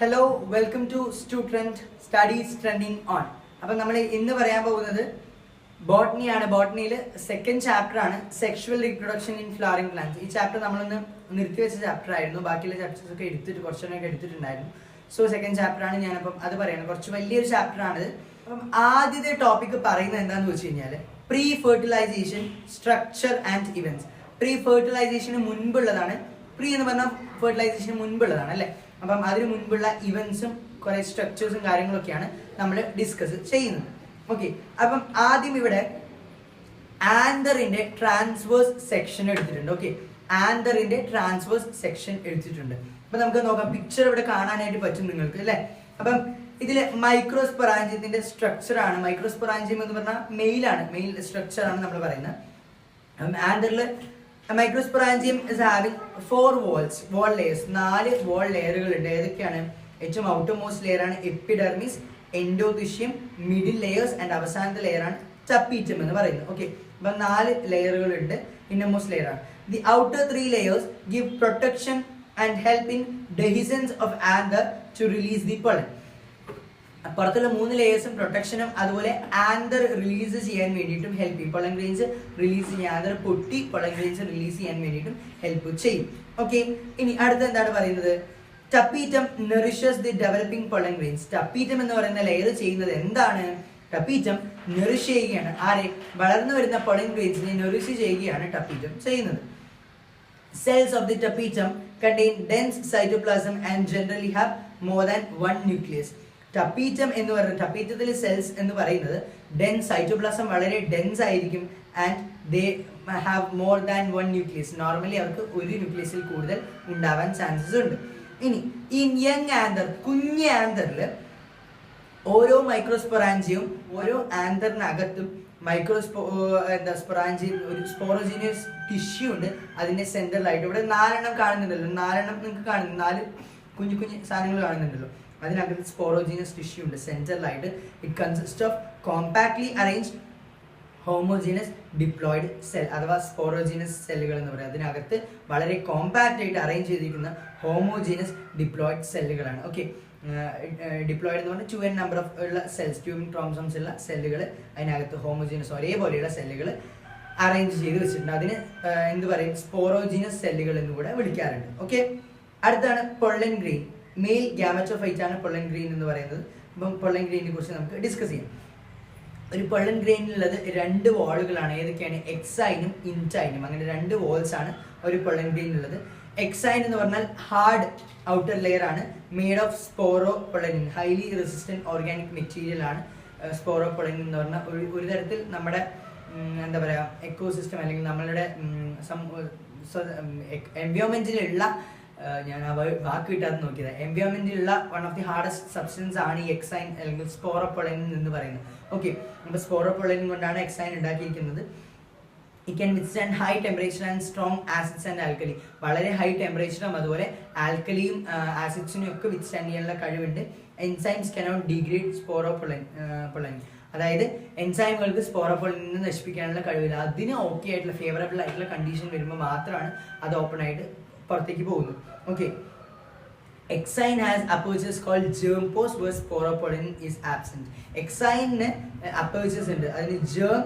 Hello welcome to student studies trending on. അപ്പം നമ്മൾ ഇന്ന് പറയാൻ പോകുന്നത് ബോട്ടണിയാണ്. ബോട്ടണിയിൽ സെക്കൻഡ് ചാപ്റ്റർ ആണ് sexual reproduction in flowering plants. ഈ ചാപ്റ്റർ നമ്മളൊന്ന് നിർത്തിവെച്ച ചാപ്റ്റർ ആയിരുന്നു. ബാക്കിയുള്ള ചാപ്റ്റേഴ്സ് ഒക്കെ കുറച്ചൊക്കെ എടുത്തിട്ടുണ്ടായിരുന്നു. സോ സെക്കൻഡ് ചാപ്റ്റർ ആണ് ഞാനപ്പം അത് പറയണം. കുറച്ച് വലിയൊരു ചാപ്റ്റർ ആണിത്. അപ്പം ആദ്യത്തെ ടോപ്പിക് പറയുന്നത് എന്താണെന്ന് വെച്ച് കഴിഞ്ഞാൽ pre fertilisation structure and events. Pre ഫെർട്ടിലൈസേഷന് മുൻപുള്ളതാണ്. പ്രീ എന്ന് പറഞ്ഞാൽ ഫെർട്ടിലൈസേഷന് മുൻപുള്ളതാണ് അല്ലേ. അപ്പം അതിന് മുൻപുള്ള ഇവന്റ്സും കുറെ സ്ട്രക്ചേഴ്സും കാര്യങ്ങളൊക്കെയാണ് നമ്മൾ ഡിസ്കസ് ചെയ്യുന്നത്. ഓക്കെ, അപ്പം ആദ്യം ഇവിടെ ആന്തറിന്റെ ട്രാൻസ്വേഴ്സ് സെക്ഷൻ എടുത്തിട്ടുണ്ട്. ഓക്കെ, ആന്തറിന്റെ ട്രാൻസ്വേഴ്സ് സെക്ഷൻ എടുത്തിട്ടുണ്ട്. അപ്പൊ നമുക്ക് നോക്കാം. പിക്ചർ ഇവിടെ കാണാനായിട്ട് പറ്റും നിങ്ങൾക്ക് അല്ലെ. അപ്പം ഇതില് മൈക്രോസ്പൊറാഞ്ചിയത്തിന്റെ സ്ട്രക്ചർ ആണ്. മൈക്രോസ്പൊറാഞ്ചിയം എന്ന് പറഞ്ഞാൽ മെയിൽ സ്ട്രക്ചർ ആണ് നമ്മൾ പറയുന്നത്. ആന്തറിൽ microsporangium is having 4 wall layers. 4 wall ലെയറുകൾ ഉണ്ട്. ഏതൊക്കെയാണ്? ഏറ്റവും ഔട്ടർ മോസ്റ്റ് ലെയർ ആണ് epidermis, endothecium, middle layers and അവസാനത്തെ ലെയർ ആണ് ടപ്പീറ്റം എന്ന് പറയുന്നത്. ഓക്കെ, അപ്പം 4 ലെയറുകൾ ഉണ്ട്. ഇന്നർമോസ്റ്റ് ലെയർ ആണ്. The outer 3 layers give protection and help in dehiscence of anther to release the pollen. പുറത്തുള്ള 3 ലെയേഴ്സും പ്രൊട്ടക്ഷനും അതുപോലെ ആന്തർ റിലീസ് ചെയ്യാൻ വേണ്ടിയിട്ടും ഹെൽപ്പ് ചെയ്യും. പൊളൻ ഗ്രെയിൻസ് റിലീസ് ചെയ്യാൻ, ആന്തർ പൊട്ടി പൊളൻ ഗ്രെയിൻസ് റിലീസ് ചെയ്യാൻ വേണ്ടിയിട്ടും ഹെൽപ്പ് ചെയ്യും. ഓക്കെ, ഇനി അടുത്ത എന്താണ് പറയുന്നത്? Tapetum nourishes the developing pollen grains. Tapetum എന്ന് പറയുന്ന ലെയർ ചെയ്യുന്നത് എന്താണ്? ടപ്പീറ്റം നറിഷ് ചെയ്യുകയാണ്. ആരെ? വളർന്നു വരുന്ന പൊളൻ ഗ്രെയിൻസിനെ നറിഷ് ചെയ്യുകയാണ് ടപ്പീറ്റം ചെയ്യുന്നത്. Cells of the tapetum contain dense cytoplasm and generally have more than 1 nucleus. Tapetum എന്ന് പറയുന്നത്, ടപ്പീറ്റത്തിൽ സെൽസ് എന്ന് പറയുന്നത് ഡെൻസ് സൈറ്റോപ്ലാസം വളരെ ഡെൻസ് ആയിരിക്കും. And they have more than 1 nucleus. Normally അവർക്ക് ഒരു ന്യൂക്ലിയസിൽ കൂടുതൽ ഉണ്ടാവാൻ ചാൻസസ് ഉണ്ട്. ഇനി ഇൻ യങ് ആന്തർ, കുഞ്ഞ് ആന്തറിൽ ഓരോ മൈക്രോസ്പൊറാഞ്ചിയും ഓരോ ആന്തറിനകത്തും സ്പൊറാഞ്ചിയം ഒരു സ്പോറോജീനിയസ് ടിഷ്യൂ ഉണ്ട്. അതിന്റെ സെന്ററിലായിട്ട് ഇവിടെ 4 എണ്ണം കാണുന്നുണ്ടല്ലോ. 4 എണ്ണം നിങ്ങൾക്ക് കാണുന്നു. 4 കുഞ്ഞു കുഞ്ഞു സാധനങ്ങൾ കാണുന്നുണ്ടല്ലോ. അതിനകത്ത് സ്പോറോജീനസ് ടിഷ്യൂ ഉണ്ട് സെൻട്രലായിട്ട്. It consist of compactly arranged homogeneous diploid cell അഥവാ സ്പോറോജീനസ് സെല്ലുകൾ എന്ന് പറയുന്നത്. അതിനകത്ത് വളരെ കോമ്പാക്റ്റ് ആയിട്ട് അറേഞ്ച് ചെയ്തിരിക്കുന്ന ഹോമോജീനസ് ഡിപ്ലോയിഡ് സെല്ലുകളാണ്. ഓക്കെ, ഡിപ്ലോയിഡ് എന്ന് പറഞ്ഞാൽ 2n നമ്പർ ഓഫ് ഉള്ള സെൽസ്, 2 ക്രോമസോംസ് ഉള്ള സെല്ലുകൾ അതിനകത്ത് ഹോമോജീനസ് ഒരേപോലെയുള്ള സെല്ലുകൾ അറേഞ്ച് ചെയ്ത് വെച്ചിട്ടുണ്ട്. അതിന് എന്ത് പറയും? സ്പോറോജീനസ് സെല്ലുകൾ എന്ന് കൂടെ വിളിക്കാറുണ്ട്. ഓക്കെ, അടുത്താണ് പൊള്ളൻ ഗ്രെയിൻ. മെയിൽ ഗ്യാമറ്റോഫൈറ്റ് ആണ് പൊള്ളൻ ഗ്രെയിൻ എന്ന് പറയുന്നത്. അപ്പം പൊള്ളൻ ഗ്രെയിനെ കുറിച്ച് നമുക്ക് ഡിസ്കസ് ചെയ്യാം. ഒരു പൊള്ളൻ ഗ്രെയിനിലുള്ളത് 2 വാളുകളാണ്. ഏതൊക്കെയാണ്? എക്സൈനും ഇൻറ്റൈനും. അങ്ങനെ 2 വാൾസ് ആണ് ഒരു പൊള്ളൻ ഗ്രെയിനുള്ളത്. എക്സൈൻ എന്ന് പറഞ്ഞാൽ ഹാർഡ് ഔട്ടർ ലെയർ ആണ്, made of sporopollenin. Highly resistant organic material ആണ് സ്പോറോ പൊളനിൻ എന്ന് പറഞ്ഞാൽ. ഒരു തരത്തിൽ നമ്മുടെ എന്താ പറയുക എക്കോസിസ്റ്റം അല്ലെങ്കിൽ നമ്മളുടെ എൻവയോൺമെന്റിലുള്ള, ഞാൻ ആ വാക്ക് കിട്ടാതെ നോക്കിയത്, എൻവയോൺമെന്റിലുള്ള one of the hardest substance ആണ് ഈ എക്സൈൻ അല്ലെങ്കിൽ സ്പോറോപൊളനിൻ എന്ന് പറയുന്നത്. ഓക്കെ, അപ്പോൾ സ്പോറോപൊളനിൻ കൊണ്ടാണ് എക്സൈൻ ഉണ്ടാക്കിയിരിക്കുന്നത്. It can withstand high temperature and strong acids and alkali. വളരെ ഹൈ ടെമ്പറേച്ചറും അതുപോലെ ആൽക്കലിയും ആസിഡ്സിനും ഒക്കെ വിത്ത്സ്റ്റാൻഡ് ചെയ്യാനുള്ള കഴിവുണ്ട്. Enzymes cannot degrade sporopollenin. അതായത് എൻസൈമുകൾക്ക് സ്പോറോപൊളനിനെ നശിപ്പിക്കാനുള്ള കഴിവില്ല. അതിന് ഓക്കെ ആയിട്ടുള്ള ഫേവറബിൾ ആയിട്ടുള്ള കണ്ടീഷൻ വരുമ്പോൾ മാത്രമാണ് അത് ഓപ്പൺ ആയിട്ട് പുറത്തേക്ക് പോകുന്നത്. Okay, exine has apertures called germ pores where sporopollenin is absent. എക്സൈനിന് അപ്പേർച്ചേഴ്സ് ഉണ്ട്. അതിന് ജേം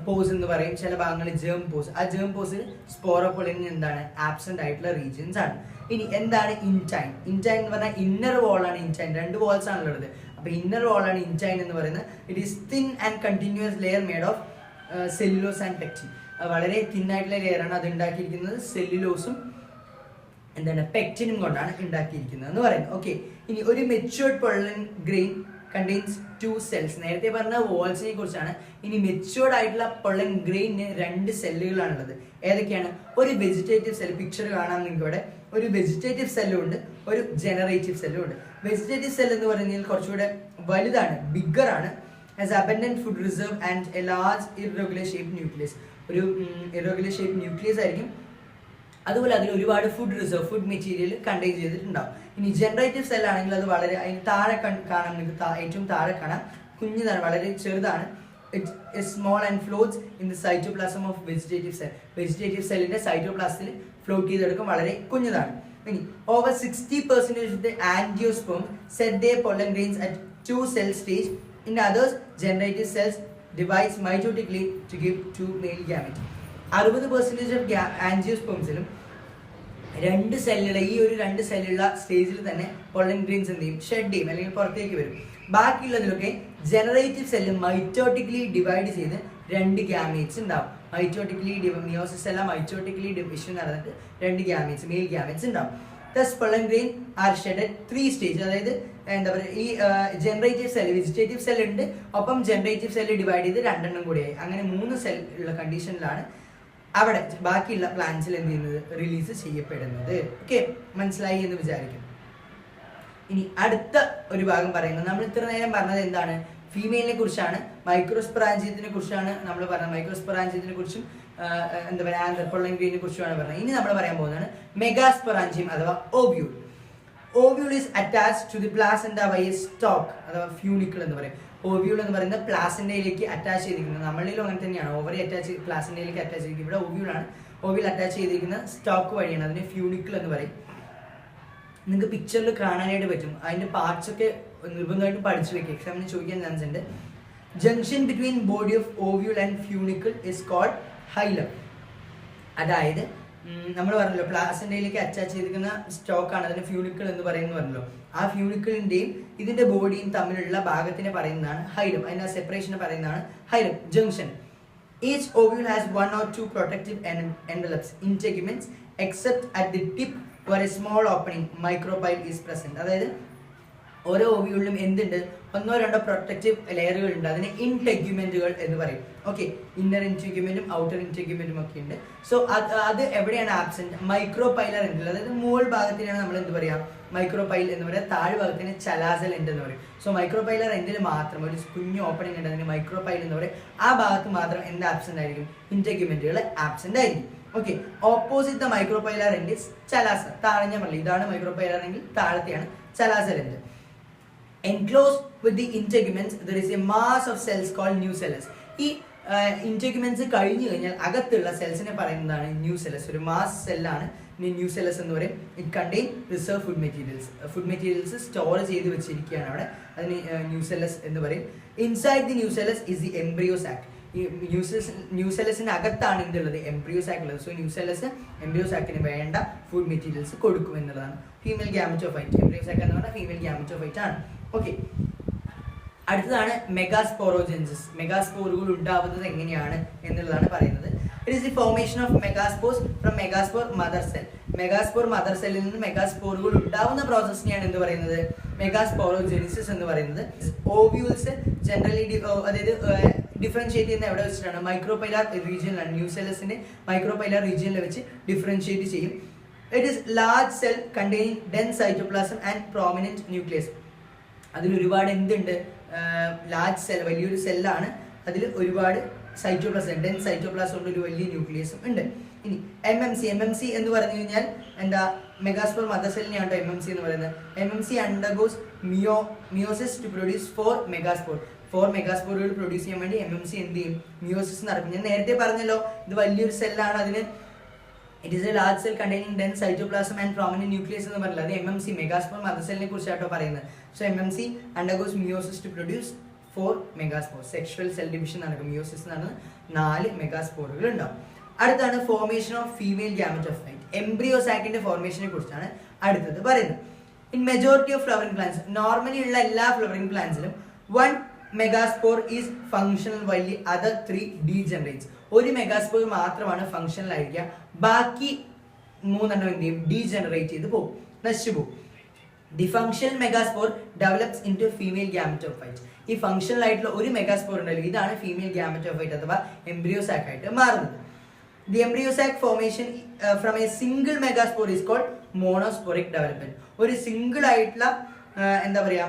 പോസ് എന്ന് പറയും, ചില ഭാഗങ്ങളിൽ ജേം പോസ്. ആ ജേം പോസിൽ സ്പോറോപൊളനിൻ എന്താണ്? ആബ്സെന്റ് ആയിട്ടുള്ള റീജിയൻസ് ആണ്. ഇനി എന്താണ് ഇൻറ്റൈൻ? ഇൻറ്റൈൻ എന്ന് പറഞ്ഞാൽ ഇന്നർ വാൾ ആണ് ഇൻറ്റൈൻ. 2 വാൾസ് ആണുള്ളത്. അപ്പൊ ഇന്നർ വാൾ ആണ് ഇൻറ്റൈൻ എന്ന് പറയുന്നത്. It is thin and continuous layer made of cellulose and pectin. വളരെ തിൻ ആയിട്ടുള്ള ലെയർ ആണ് അത് ഉണ്ടാക്കിയിരിക്കുന്നത്. സെല്ലുലോസും എന്താണ് പെക്റ്റിനും കൊണ്ടാണ് ഉണ്ടാക്കിയിരിക്കുന്നത് എന്ന് പറയുന്നത്. ഓക്കെ, ഇനി ഒരു matured pollen grain contains 2 cells. നേരത്തെ പറഞ്ഞ വാൾസിനെ കുറിച്ചാണ്. ഇനി മെച്യൂർഡ് ആയിട്ടുള്ള പൊള്ളൻ ഗ്രെയിനിന് 2 സെല്ലുകളാണുള്ളത്. ഏതൊക്കെയാണ്? ഒരു വെജിറ്റേറ്റീവ് സെൽ, പിക്ചർ കാണാം നിങ്ങൾക്ക് ഇവിടെ. ഒരു വെജിറ്റേറ്റീവ് സെല്ലും ഉണ്ട്, ഒരു ജനറേറ്റീവ് സെല്ലും ഉണ്ട്. വെജിറ്റേറ്റീവ് സെൽ എന്ന് പറയുന്നത് കുറച്ചുകൂടെ വലുതാണ്, ബിഗ്ഗർ ആണ്. Has abundant food reserve and A large irregular shape nucleus. ഒരു ഇറഗുലർ ഷേപ്പ് ന്യൂക്ലിയസ് ആയിരിക്കും. അതുപോലെ അതിൽ ഒരുപാട് food reserve, food material contain ചെയ്തിട്ടുണ്ടാവും. ഇനി ജനറേറ്റീവ് സെൽ ആണെങ്കിൽ അത് വളരെ അതിന് താഴെ കാണാം, നിങ്ങൾക്ക് ഏറ്റവും താഴെ കാണാം, കുഞ്ഞിതാണ്, വളരെ ചെറുതാണ്. It is small and floats in the cytoplasm of vegetative cell. Vegetative സെല്ലിന്റെ സൈറ്റോപ്ലാസത്തിൽ ഫ്ലോട്ട് ചെയ്തെടുക്കും, വളരെ കുഞ്ഞതാണ്. ഇനി over 60% of the angiosperm set their pollen grains at 2 cell stage. In others, generative cells divides mitotically to give 2 male gametes. 60% of angiospermസിലും രണ്ട് സെല്ലുള്ള ഈ ഒരു രണ്ട് സെല്ലുള്ള സ്റ്റേജിൽ തന്നെ പൊള്ളൻ ഗ്രെയിൻസ് എന്ത് ചെയ്യും, ഷെഡ് ചെയ്യും അല്ലെങ്കിൽ പുറത്തേക്ക് വരും. ബാക്കിയുള്ളതിലൊക്കെ ജനറേറ്റീവ് സെല്ല് മൈറ്റോട്ടിക്കലി ഡിവൈഡ് ചെയ്ത് രണ്ട് ഗ്യാമേറ്റ്സ് ഉണ്ടാവും. മൈറ്റോട്ടിക്കലി മിയോസിസ് എല്ലാം മൈറ്റോട്ടിക്കലി ഡിവിഷൻ നടന്നിട്ട് രണ്ട് ഗ്യാമേറ്റ്സ് മെയിൽ ഗ്യാമേറ്റ്സ് ഉണ്ടാവും. Thus pollen grain are shed at 3 stages. അതായത് എന്താ പറയുക, ഈ ജനറേറ്റീവ് സെൽ വെജിറ്റേറ്റീവ് സെൽ ഉണ്ട്, ഒപ്പം ജനറേറ്റീവ് സെല്ല് ഡിവൈഡ് ചെയ്ത് രണ്ടെണ്ണം കൂടിയായി. അങ്ങനെ 3 സെൽ ഉള്ള കണ്ടീഷനിലാണ് അവിടെ ബാക്കിയുള്ള പ്ലാന്റ്സിൽ എന്ത് ചെയ്യുന്നത്, റിലീസ് ചെയ്യപ്പെടുന്നത്. ഓക്കെ, മനസ്സിലായി എന്ന് വിചാരിക്കും. ഇനി അടുത്ത ഒരു ഭാഗം പറയുന്നത്, നമ്മൾ ഇത്ര നേരം പറഞ്ഞത് എന്താണ്, ഫീമെയിലിനെ കുറിച്ചാണ്, മൈക്രോസ്പൊറാഞ്ചിയത്തിനെ കുറിച്ചാണ് നമ്മൾ പറഞ്ഞത്. മൈക്രോസ്പൊറാഞ്ചിയത്തിനെ കുറിച്ചും എന്താ പറയുക ആന്ത്രപ്പൊള്ളൻ ഗ്രെയിനെ കുറിച്ചുമാണ് പറഞ്ഞത്. ഇനി നമ്മൾ പറയാൻ പോകുന്നതാണ് മെഗാസ്പൊറാഞ്ചിയം അഥവാ ovule. Ovule is attached to the placenta by a stalk അഥവാ ഫ്യൂണിക്കിൾ എന്ന് പറയും. ഓവ്യൂൾ എന്ന് പറയുന്നത് പ്ലാസെന്റയിലേക്ക് അറ്റാച്ച് ചെയ്തിരിക്കുന്നത്, നമ്മളിലും അങ്ങനെ തന്നെയാണ്, ഓവറി അറ്റാച്ച് പ്ലാസെന്റയിലേക്ക് അറ്റാച്ച് ചെയ്തിരിക്കുന്നത്. ഇവിടെ ഓവ്യൂളാണ്, ഓവ്യൂൾ അറ്റാച്ച് ചെയ്തിരിക്കുന്ന സ്റ്റോക്ക് വഴിയാണ്, അതിന് ഫ്യൂണിക്കിൾ എന്ന് പറയും. നിങ്ങൾക്ക് പിക്ചറിൽ കാണാനായിട്ട് പറ്റും. അതിന്റെ പാർട്സ് ഒക്കെ നിർബന്ധമായിട്ടും പഠിച്ചു വെക്കുക, എക്സാമിന് ചോദിക്കാൻ ചാൻസ് ഉണ്ട്. Junction between body of ovule and funicle is called hilum. അതായത് നമ്മൾ പറഞ്ഞല്ലോ പ്ലാസെന്റയിലേക്ക് അറ്റാച്ച് ചെയ്തിരിക്കുന്ന സ്റ്റോക്കാണ് അതിന് ഫ്യൂണിക്കിൾ എന്ന് പറയുന്നത് പറഞ്ഞല്ലോ. ആ ഫ്യൂണിക്കിളിന്റെയും ഇതിന്റെ ബോഡിയും തമ്മിലുള്ള ഭാഗത്തിനെ പറയുന്നതാണ് ഹൈലം. അതിന്റെ സെപ്പറേഷനെ പറയുന്നതാണ് ഹൈലം, junction. Each ovule has 1 or 2 protective envelopes, integuments, except at the tip where a small opening, micropyle, is present. അതായത് ഓരോ ഓവ്യൂളിലും എന്തുണ്ട്, 1 or 2 പ്രൊട്ടക്റ്റീവ് ലെയറുകൾ ഉണ്ട്, അതിന് ഇൻടെഗ്യുമെന്റുകൾ എന്ന് പറയും. ഓക്കെ, ഇന്നർ ഇൻടെഗ്യുമെന്റും ഔട്ടർ ഇൻടെഗ്യുമെന്റും ഒക്കെ ഉണ്ട്. സോ അത് എവിടെയാണ് ആബ്സെന്റ്, മൈക്രോപൈലർ എൻഡിൽ, അതായത് മുകൾ ഭാഗത്തിനാണ് നമ്മൾ എന്ത് പറയാം, മൈക്രോപൈൽ എന്ന് പറയാം, താഴ് ഭാഗത്തിന് ചലാസൽ എൻഡ് എന്ന് പറയും. സോ മൈക്രോപൈലർ എൻഡിൽ മാത്രം ഒരു കുഞ്ഞു ഓപ്പണിംഗ് ഉണ്ട്, അതിന് മൈക്രോപൈൽ എന്ന് പറയും. ആ ഭാഗത്ത് മാത്രം എന്ത് ആബ്സെന്റ് ആയിരിക്കും, ഇൻടെഗ്യുമെന്റുകൾ ആബ്സെന്റ് ആയിരിക്കും. Okay, opposite the micropylar end is chalazal. താഴെ ഞാൻ പറഞ്ഞു, ഇതാണ് മൈക്രോപൈലർ എങ്കിൽ താഴത്തെയാണ് chalazal end. Enclosed with the integuments there is a mass of cells called nucellus. ഈ ഇന്റഗ്യുമെന്റ്സ് കഴിഞ്ഞു കഴിഞ്ഞാൽ അകത്തുള്ള സെൽസിനെ പറയുന്നതാണ് ന്യൂസെല്ലസ്. ഒരു മാസ് സെല്ലാണ് ന്യൂസെല്ലസ് എന്ന് പറയും. It contain reserve food materials store ചെയ്ത് വെച്ചിരിക്കുകയാണ് അവിടെ, അതിന് ന്യൂസെല്ലസ് എന്ന് പറയും. Inside the nucellus is the embryo sac. ഈ ന്യൂസെല്ലസിന് അകത്താണ് എന്തുള്ളത്, എംബ്രിയോ സാക്ക് ഉള്ളത്. സോ ന്യൂസെല്ലസ് എംബ്രിയോ സാക്കിന് വേണ്ട ഫുഡ് മെറ്റീരിയൽസ് കൊടുക്കും എന്നുള്ളതാണ്. ഫീമെയിൽ ഗാമറ്റോഫൈറ്റ്, എംബ്രിയോ സാക്ക് എന്ന് പറഞ്ഞാൽ ഫീമെയിൽ ഗാമറ്റോഫൈറ്റ് ആണ്. ഓക്കെ, അടുത്തതാണ് മെഗാസ്പോറോജെൻസിസ്. മെഗാസ്പോറുകൾ ഉണ്ടാവുന്നത് എങ്ങനെയാണ് എന്നുള്ളതാണ് പറയുന്നത്. It is the formation of megaspores from megaspore mother cell. Megaspore mother സെല്ലിൽ നിന്ന് മെഗാസ്പോറുകൾ ഉണ്ടാവുന്ന പ്രോസസ്സിനെയാണ് എന്ത് പറയുന്നത്, മെഗാസ്പോറോജെനിസിസ് എന്ന് പറയുന്നത്. ഓവ്യൂൾസ് ജനറലി അതായത് ഡിഫറൻഷിയേറ്റ് ചെയ്യുന്ന എവിടെ വെച്ചിട്ടാണ്, മൈക്രോപൈലാർ റീജിയനിലാണ്. ന്യൂസെല്ലസിന്റെ മൈക്രോപൈലാർ റീജിയനിൽ വെച്ച് ഡിഫറൻഷിയേറ്റ് ചെയ്യും. It is large cell containing dense cytoplasm and prominent nucleus. അതിൽ ഒരുപാട് എന്തുണ്ട്, ലാർജ് സെൽ, വലിയൊരു സെല്ലാണ്, അതിൽ ഒരുപാട് സൈറ്റോപ്ലാസം, ഡെൻസ് സൈറ്റോപ്ലാസം കൊണ്ട് ഒരു വലിയ ന്യൂക്ലിയസും ഉണ്ട്. ഇനി MMC എന്ന് പറഞ്ഞു കഴിഞ്ഞാൽ എന്താ, മെഗാസ്പോർ മദർ സെല്ലിനെയാണ് MMC എന്ന് പറയുന്നത്. MMC undergoes meiosis to produce 4 megaspore. 4 മെഗാസ്പോറുകൾ പ്രൊഡ്യൂസ് ചെയ്യാൻ വേണ്ടി MMC എന്ത് ചെയ്യും, മിയോസിസ് നടക്കും. ഞാൻ നേരത്തെ പറഞ്ഞല്ലോ ഇത് വലിയൊരു സെല്ലാണ്, അതിന് it is a large cell containing dense cytoplasm and prominent nucleus എന്ന് പറഞ്ഞില്ല, അത് MMC മെഗാസ്പോർ മദർ സെല്ലിനെ കുറിച്ചാട്ടോ പറയുന്നത്. So MMC undergoes meiosis to produce 4 megaspore. Sexual cell division നടക്കും, മിയോസിസ് നടന്ന് 4 മെഗാസ്പോറുകൾ ഉണ്ടാവും. അടുത്താണ് formation of female gametophyte. Embryo സാക്കിന്റെ ഫോർമേഷനെ കുറിച്ചാണ് അടുത്തത് പറയുന്നത്. In majority of flowering plants, normally ഉള്ള എല്ലാ ഫ്ലവറിംഗ് പ്ലാന്റ്സിലും 1 megaspore is functional while the other 3 ഡീജനറേറ്റ്സ്. ഒരു മെഗാസ്പോർ മാത്രമാണ് ഫങ്ഷണൽ ആയിരിക്കുക, ബാക്കി 3 എന്ത് ചെയ്യും, ഡീജനറേറ്റ് ചെയ്ത് പോകും, നശിച്ചു പോകും. The functional megaspore develops into female gametophyte. ഈ ഫങ്ഷണൽ ആയിട്ടുള്ള ഒരു മെഗാസ്പോർ ഉണ്ടല്ലോ, ഇതാണ് ഫീമെയിൽ ഗാമറ്റോഫൈറ്റ് അഥവാ എംബ്രിയോ സാക്ക് ആയിട്ട് മാറുന്നത്. The embryo sac formation from a single megaspore is called monosporic development. ഒരു സിംഗിൾ ആയിട്ടുള്ള എന്താ പറയാ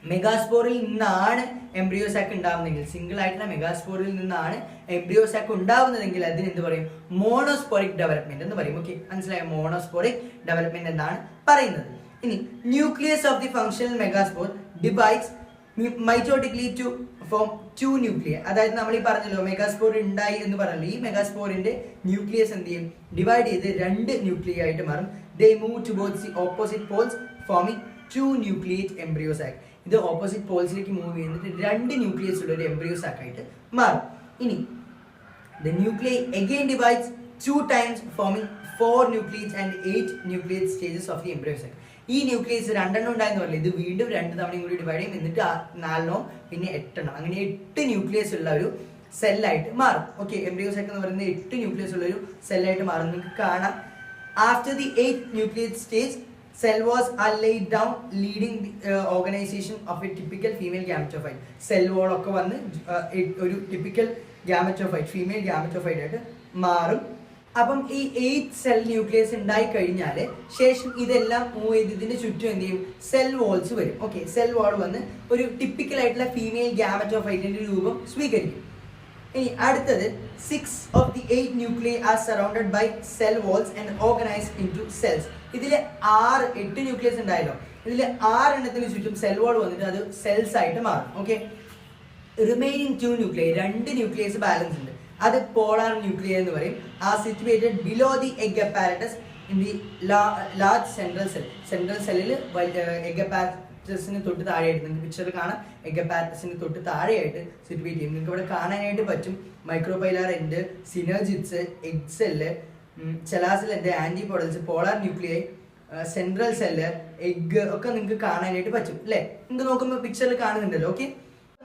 മെഗാസ്പോറിൽ നിന്നാണ് എംബ്രിയോ സാക്ക് ഉണ്ടാവുന്നതെങ്കിൽ, സിംഗിൾ ആയിട്ടുള്ള മെഗാസ്പോറിൽ നിന്നാണ് എംബ്രിയോ സാക്ക് ഉണ്ടാവുന്നതെങ്കിൽ അതിന് എന്ത് പറയും, മോണോസ്പോറിക് ഡെവലപ്മെന്റ് എന്ന് പറയും. ഓക്കെ, മനസ്സിലായോ, മോണോസ്പോറിക് ഡെവലപ്മെന്റ് എന്നാണ് പറയുന്നത്. ഇനി nucleus of the functional megaspore divides mitotically to form 2 nuclei. അതായത് നമ്മൾ ഈ പറഞ്ഞല്ലോ മെഗാസ്പോർ ഉണ്ടായി എന്ന് പറഞ്ഞല്ലോ, ഈ മെഗാസ്പോറിന്റെ ന്യൂക്ലിയസ് എന്ത് ചെയ്യും, ഡിവൈഡ് ചെയ്ത് 2 ന്യൂക്ലിയ ആയിട്ട് മാറും. they move towards the opposite poles forming two nucleate embryo sac. ഇത് ഓപ്പോസിറ്റ് പോൾസിലേക്ക് മൂവ് ചെയ്യുന്നിട്ട് രണ്ട് ന്യൂക്ലിയസ് ഉള്ള ഒരു എംബ്രിയോ സാക്ക് ആയിട്ട് മാറും. ഇനി the nuclei again divides 2 times forming 4 nucleates and 8 nucleate stages of the embryo sac. ഈ ന്യൂക്ലിയസ് രണ്ടെണ്ണം ഉണ്ടായെന്ന് പറഞ്ഞില്ല, ഇത് വീണ്ടും 2 തവണയും കൂടി ഡിവൈഡ് ചെയ്യും, എന്നിട്ട് 4 പിന്നെ 8, അങ്ങനെ 8 ന്യൂക്ലിയസ് ഉള്ള ഒരു സെല്ലായിട്ട് മാറും. ഓക്കെ, എംബ്രിയോ സാക്ക് എന്ന് പറയുന്നത് 8 ന്യൂക്ലിയസ് ഉള്ള ഒരു സെല്ലായിട്ട് മാറും. നിങ്ങൾക്ക് കാണാം, after the 8th nucleate stage cell walls are laid down leading the organization of a typical female gametophyte. Cell wall ഒക്കെ വന്ന് ഒരു ടിപ്പിക്കൽ ഗാമറ്റോഫൈറ്റ്, ഫീമെയിൽ ഗാമറ്റോഫൈറ്റ് ആയിട്ട് മാറും. അപ്പം ഈ 8 സെൽ ന്യൂക്ലിയസ് ഉണ്ടായി കഴിഞ്ഞാൽ ശേഷം ഇതെല്ലാം മൂവ് ചെയ്ത് ഇതിന്റെ ചുറ്റും എന്ത് ചെയ്യും, സെൽ വാൾസ് വരും. ഓക്കെ, സെൽ വാൾ വന്ന് ഒരു ടിപ്പിക്കൽ ആയിട്ടുള്ള ഫീമെയിൽ ഗാമറ്റോഫൈറ്റിന്റെ രൂപം സ്വീകരിക്കും. ഇനി അടുത്തത് 6 of the 8 nuclei are surrounded by cell walls and organized into cells. ഇതില് 8 ന്യൂക്ലിയസ് ഉണ്ടായല്ലോ, ഇതില് 6 എണ്ണത്തിന് ചുറ്റും സെൽ വാൾ വന്നിട്ട് അത് സെൽസ് ആയിട്ട് മാറും. Okay, remaining 2 nuclei, 2 nucleus balance ഉണ്ട്, അത് പോളാർ ന്യൂക്ലിയ എന്ന് പറയും. ആ situated below the egg apparatus in the large central cell. Central സെല്ലിൽ എഗ് അപ്പാരറ്റസിന് തൊട്ട് താഴെയായിട്ട്, നിങ്ങൾക്ക് പിക്ചറിൽ കാണാം, എഗ് അപ്പാരറ്റസിന് തൊട്ട് താഴെയായിട്ട് സിറ്റുവേറ്റ് ചെയ്യും. നിങ്ങൾക്ക് ഇവിടെ കാണാനായിട്ട് പറ്റും micropylar end, synergids, egg cell, chalazal end, antipodals, polar nuclei, central cell, egg ഒക്കെ നിങ്ങൾക്ക് കാണാനായിട്ട് പറ്റും അല്ലേ? നിങ്ങൾക്ക് നോക്കുമ്പോൾ പിക്ചറിൽ കാണുന്നുണ്ടല്ലോ. ഓക്കെ,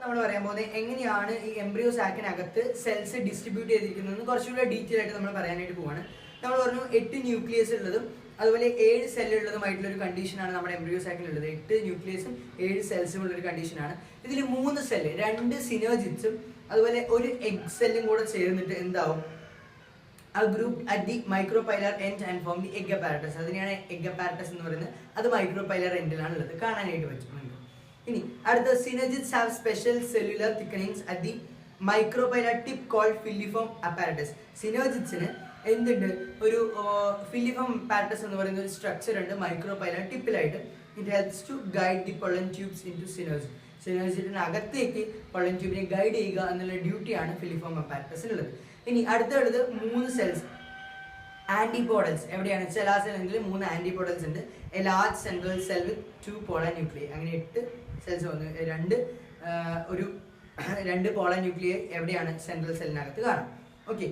നമ്മൾ പറയാൻ പോകുന്നത് എങ്ങനെയാണ് ഈ എംബ്രിയോ സാക്കിനകത്ത് സെൽസ് ഡിസ്ട്രിബ്യൂട്ട് ചെയ്തിരിക്കുന്നത് കുറച്ചുകൂടെ ഡീറ്റെയിൽ ആയിട്ട് നമ്മൾ പറയാനായിട്ട് പോവാണ്. നമ്മൾ പറഞ്ഞു 8 ന്യൂക്ലിയസ് ഉള്ളതും അതുപോലെ 7 സെല്ലുള്ളതുമായിട്ടുള്ള ഒരു കണ്ടീഷനാണ് നമ്മുടെ എംബ്രിയോ സാക്കിലുള്ളത്. 8 ന്യൂക്ലിയസും 7 സെൽസും ഉള്ള ഒരു കണ്ടീഷനാണ്. ഇതിൽ 3 സെല്ല്, 2 സിനർജിറ്റ്സും അതുപോലെ ഒരു എഗ് സെല്ലും കൂടെ ചേർന്നിട്ട് എന്താവും, are grouped at the micropylar end and form the egg apparatus. അതിനെയാണ് എഗ് അപ്പാരറ്റസ് എന്ന് പറയുന്നത്. അത് മൈക്രോപൈലർ എൻഡിലാണ് ഉള്ളത്, കാണാനായിട്ട് പറ്റും. ഇനി അടുത്ത synergids have special cellular thickenings at the micropylar tip called filiform apparatus. സിനർജിറ്റ്സിന് എന്തുണ്ട്, ഒരു ഫില്ലിഫോം അപ്പാരറ്റസ് എന്ന് പറയുന്ന ഒരു സ്ട്രക്ചർ ഉണ്ട് മൈക്രോപൈലർ ടിപ്പിലായിട്ട്. It helps to guide the pollen tubes into synergid. സിനർജിറ്റിനകത്തേക്ക് പൊളൻ ട്യൂബിനെ ഗൈഡ് ചെയ്യുക എന്നുള്ള ഡ്യൂട്ടിയാണ് ഫില്ലിഫോം അപ്പാരറ്റസിനുള്ളത്. ഇനി അടുത്തുള്ളത് 3 സെൽസ്, ആന്റിപോഡൽസ്. എവിടെയാണ്, ചെലാസെൽ എങ്കിൽ 3 ആന്റിപോഡൽസ് ഉണ്ട്. A large central cell with 2 polar nuclei. അങ്ങനെ 8 സെൽസ് വന്നു. 2 പോളാർ ന്യൂക്ലിയൈ എവിടെയാണ്, സെൻട്രൽ സെല്ലിനകത്ത് കാണാം. ഓക്കെ,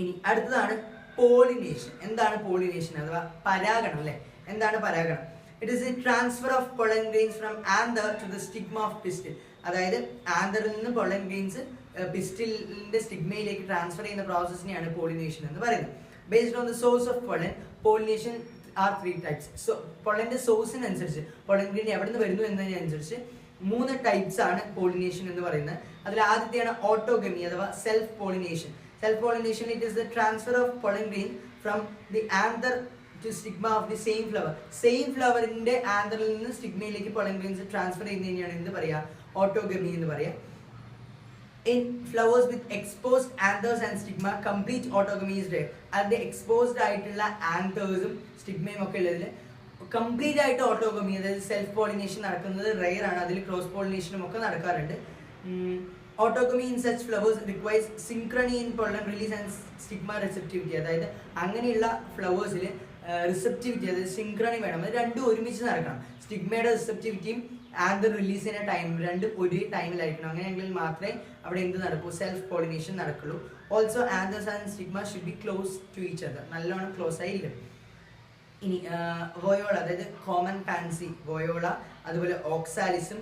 ഇനി അടുത്തതാണ് പോളിനേഷൻ. എന്താണ് പോളിനേഷൻ അഥവാ പരാഗണം അല്ലെ? എന്താണ് പരാഗണം? It is a transfer of pollen grains from anther to the stigma of pistil. അതായത് ആന്തറിൽ നിന്ന് പൊളൻ ഗ്രെയിൻസ് പിസ്റ്റിലിന്റെ സ്റ്റിഗ്മയിലേക്ക് ട്രാൻസ്ഫർ ചെയ്യുന്ന പ്രോസസ്സിനെയാണ് പോളിനേഷൻ എന്ന് പറയുന്നത്. Based on the source of pollen, pollination are 3 types. So പൊളന്റെ സോഴ്സിനനുസരിച്ച്, പൊളൻ ഗ്രെയിൻ എവിടെ നിന്ന് വരുന്നു എന്നതിനനുസരിച്ച് 3 ടൈപ്സ് ആണ് പോളിനേഷൻ എന്ന് പറയുന്നത്. അതിൽ ആദ്യത്തെയാണ് ഓട്ടോഗമി അഥവാ self pollination. Self pollination, it is the transfer of pollen grain from the anther to stigma of the same flower. Same ഫ്ലവറിന്റെ ആന്തറിൽ നിന്ന് സ്റ്റിഗ്മയിലേക്ക് പൊളൻ ഗ്രെയിൻസ് ട്രാൻസ്ഫർ ചെയ്യുന്നതിനെയാണ് എന്ത് പറയാ, ഓട്ടോഗമി എന്ന് പറയാം. In flowers with exposed anthers and stigma, complete autogamy is rare. അതിന്റെ എക്സ്പോസ്ഡ് ആയിട്ടുള്ള ആന്തേഴ്സും സ്റ്റിഗ്മയും ഒക്കെ ഉള്ളതിൽ കംപ്ലീറ്റ് ആയിട്ട് ഓട്ടോഗമി അതായത് സെൽഫ് പോളിനേഷൻ നടക്കുന്നത് റെയർ ആണ്. അതിൽ ക്രോസ് പോളിനേഷനും ഒക്കെ നടക്കാറുണ്ട്. Autogamy in such flowers requires synchrony in pollen release and stigma receptivity. അതായത് അങ്ങനെയുള്ള ഫ്ലവേഴ്സിൽ റിസെപ്റ്റിവിറ്റി അതായത് സിൻക്രണി വേണം, അത് രണ്ടും ഒരുമിച്ച് നടക്കണം. സ്റ്റിഗ്മയുടെ റിസെപ്റ്റിവിറ്റിയും ആന്തർ റിലീസ് ചെയ്യുന്ന ടൈം രണ്ടും ഒരേ ടൈമിലായിരിക്കണം. അങ്ങനെയെങ്കിൽ മാത്രമേ അവിടെ എന്ത് നടക്കൂ, സെൽഫ് പോളിനേഷൻ നടക്കുള്ളൂ. Also anthers and stigma should be close to each other, നല്ലോണം ക്ലോസ് ആയിരിക്കും. ഇനി വോയോള അതായത് കോമൺ പാൻസി, വോയോള അതുപോലെ ഓക്സാലിസും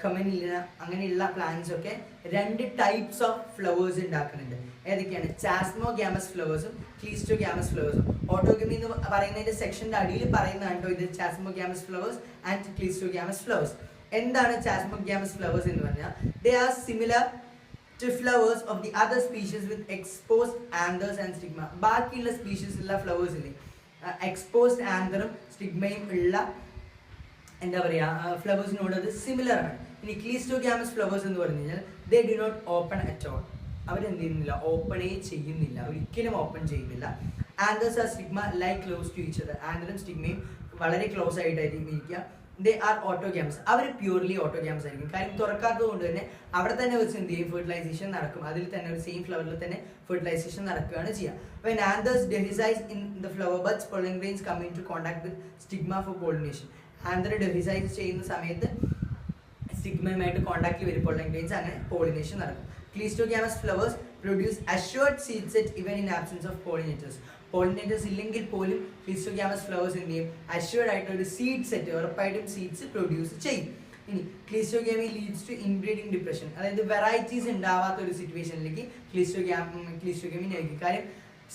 കമനിലിന അങ്ങനെയുള്ള പ്ലാന്റ്സ് ഒക്കെ 2 ടൈപ്സ് ഓഫ് ഫ്ലവേഴ്സ് ഉണ്ടാക്കുന്നുണ്ട്. ഏതൊക്കെയാണ്, ചാസ്മോഗ്യാമസ് ഫ്ലവേഴ്സും ക്ലീസ്റ്റോഗ്യാമസ് ഫ്ലവേഴ്സും. ഓട്ടോഗമി എന്ന് പറയുന്നതിന്റെ സെക്ഷന്റെ അടിയിൽ പറയുന്നതാണ് കേട്ടോ ഇത്, chasmogamous flowers and cleistogamous flowers. എന്താണ് ചാസ്മോഗ്യാമസ് ഫ്ലവേഴ്സ് എന്ന് പറഞ്ഞാൽ, they are similar to flowers of the other species with exposed anthers and stigma. ബാക്കിയുള്ള സ്പീഷീസിലുള്ള ഫ്ലവേഴ്സിൽ എക്സ്പോസ്ഡ് ആന്തറും സ്റ്റിഗ്മയും ഉള്ള എന്താ പറയുക ഫ്ലവേഴ്സിനോട് അത് സിമിലർ ആണ്. ഇനി ക്ലീസ്റ്റോഗ്യാമസ് ഫ്ലവേഴ്സ് എന്ന് പറഞ്ഞു കഴിഞ്ഞാൽ they do not open at all. അവരെന്ത് ചെയ്യുന്നില്ല, ഓപ്പണേ ചെയ്യുന്നില്ല, ഒരിക്കലും ഓപ്പൺ ചെയ്യുന്നില്ല. Anthers are stigma like close to each other. ആന്തറും സ്റ്റിഗ്മയും വളരെ ക്ലോസ് ആയിട്ടായിരിക്കും ഇരിക്കുക. They are ഓട്ടോഗ്യാമസ്. അവർ പ്യൂർലി ഓട്ടോഗ്യാമസ് ആയിരിക്കും. കാര്യം തുറക്കാത്തത് കൊണ്ട് തന്നെ അവിടെ തന്നെ വെച്ച് എന്ത് ചെയ്യും, ഫെർട്ടിലൈസേഷൻ നടക്കും. അതിൽ തന്നെ ഒരു സെയിം ഫ്ലവറിൽ തന്നെ ഫെർട്ടിലൈസേഷൻ നടക്കുകയാണ് ചെയ്യുക. When anthers dehiscise in the flower buds, pollen grains come into contact with stigma for pollination. Anther dehisce ചെയ്യുന്ന സമയത്ത് സ്റ്റിഗ്മയുമായിട്ട് കോൺടാക്റ്റിൽ വരും pollen grains, അങ്ങനെ പോളിനേഷൻ നടക്കും. Cleistogamous flowers produce assured seed set even in absence of pollinators. Pollinators ഇല്ലെങ്കിൽ പോലും cleistogamous flowers എന്ത് ചെയ്യും, അഷ്വർഡ് ആയിട്ട് ഒരു സീഡ് സെറ്റ് ഉറപ്പായിട്ടും സീഡ്സ് പ്രൊഡ്യൂസ് ചെയ്യും. ഇനി cleistogamy leads to inbreeding depression, അതായത് വെറൈറ്റീസ് ഉണ്ടാവാത്ത ഒരു സിറ്റുവേഷനിലേക്ക് ക്ലീസ്റ്റോഗ്യാമി നയിക്കും. കാര്യം